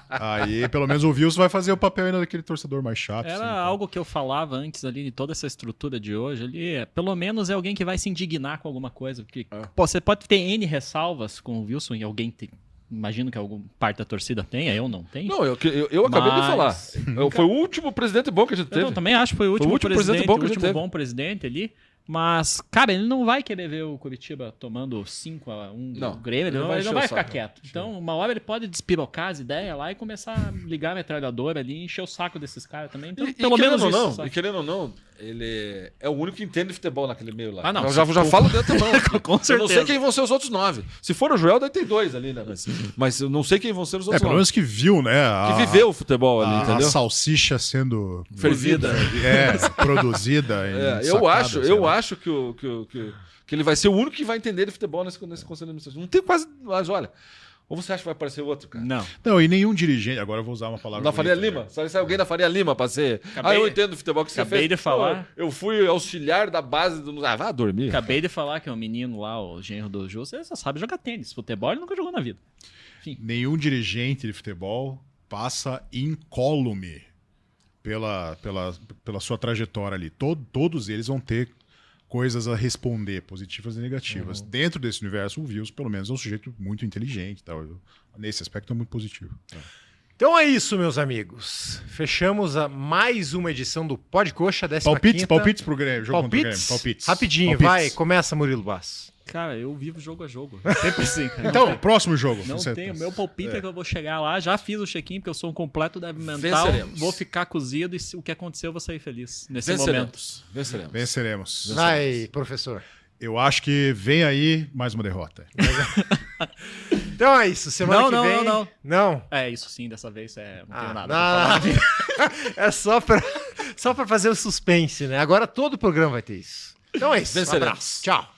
Aí, pelo menos o Wilson vai fazer o papel ainda daquele torcedor mais chato. Era assim, algo que eu falava antes ali, de toda essa estrutura de hoje ali. Pelo menos é alguém que vai se indignar com alguma coisa. Porque você pode ter N ressalvas com o Wilson e alguém tem. Imagino que alguma parte da torcida tenha, eu não tenho. Não, eu acabei de falar. Foi o último presidente bom que a gente teve. Eu também acho que foi o último presidente bom que a gente teve. bom presidente ali. Mas, cara, ele não vai querer ver o Curitiba tomando 5-1 do Grêmio, ele não vai ficar quieto. Então, uma hora ele pode despirocar as ideias lá e começar a ligar a metralhadora ali e encher o saco desses caras também. Então, pelo menos isso. E querendo ou não, ele é o único que entende futebol naquele meio lá. Ah, não, eu já falo dentro da mão. Com certeza. Eu não sei quem vão ser os outros 9. Se for o Joel, daí tem 2 ali, né? Mas eu não sei quem vão ser os outros 9. pelo menos que viu, né? Que viveu o futebol ali, entendeu? A salsicha sendo fervida. Produzida. Eu acho que ele vai ser o único que vai entender de futebol nesse conselho administrativo. Não tem quase. Mas olha. Ou você acha que vai aparecer outro, cara? Não, e nenhum dirigente. Agora eu vou usar uma palavra. Da Faria Lima? Sai alguém da Faria Lima pra ser. Eu entendo futebol que você fez. Acabei de falar. Eu fui auxiliar da base do. Vá dormir. Acabei de falar que o menino lá, o genro do Jô, você só sabe jogar tênis. Futebol ele nunca jogou na vida. Enfim. Nenhum dirigente de futebol passa incólume pela sua trajetória ali. Todos eles vão ter coisas a responder, positivas e negativas. Dentro desse universo, o Wilson, pelo menos, é um sujeito muito inteligente. Nesse aspecto, é muito positivo. Então é isso, meus amigos. Fechamos mais uma edição do Pod Coxa, 15ª. Palpites pro Grêmio. Jogo contra o Grêmio. Palpites. Rapidinho, vai. Começa, Murilo Bass. Cara, eu vivo jogo a jogo. Sempre assim, cara. Então, próximo jogo. Não tenho. Meu palpite é que eu vou chegar lá. Já fiz o check-in, porque eu sou um completo débil mental. Venceremos. Vou ficar cozido e o que acontecer eu vou sair feliz nesse momento. Venceremos. Vai, professor. Eu acho que vem aí mais uma derrota. Então é isso. Semana que vem... Não. É isso sim, dessa vez não tenho nada. É só pra fazer o suspense, né? Agora todo o programa vai ter isso. Então é isso. Venceremos. Um abraço. Tchau.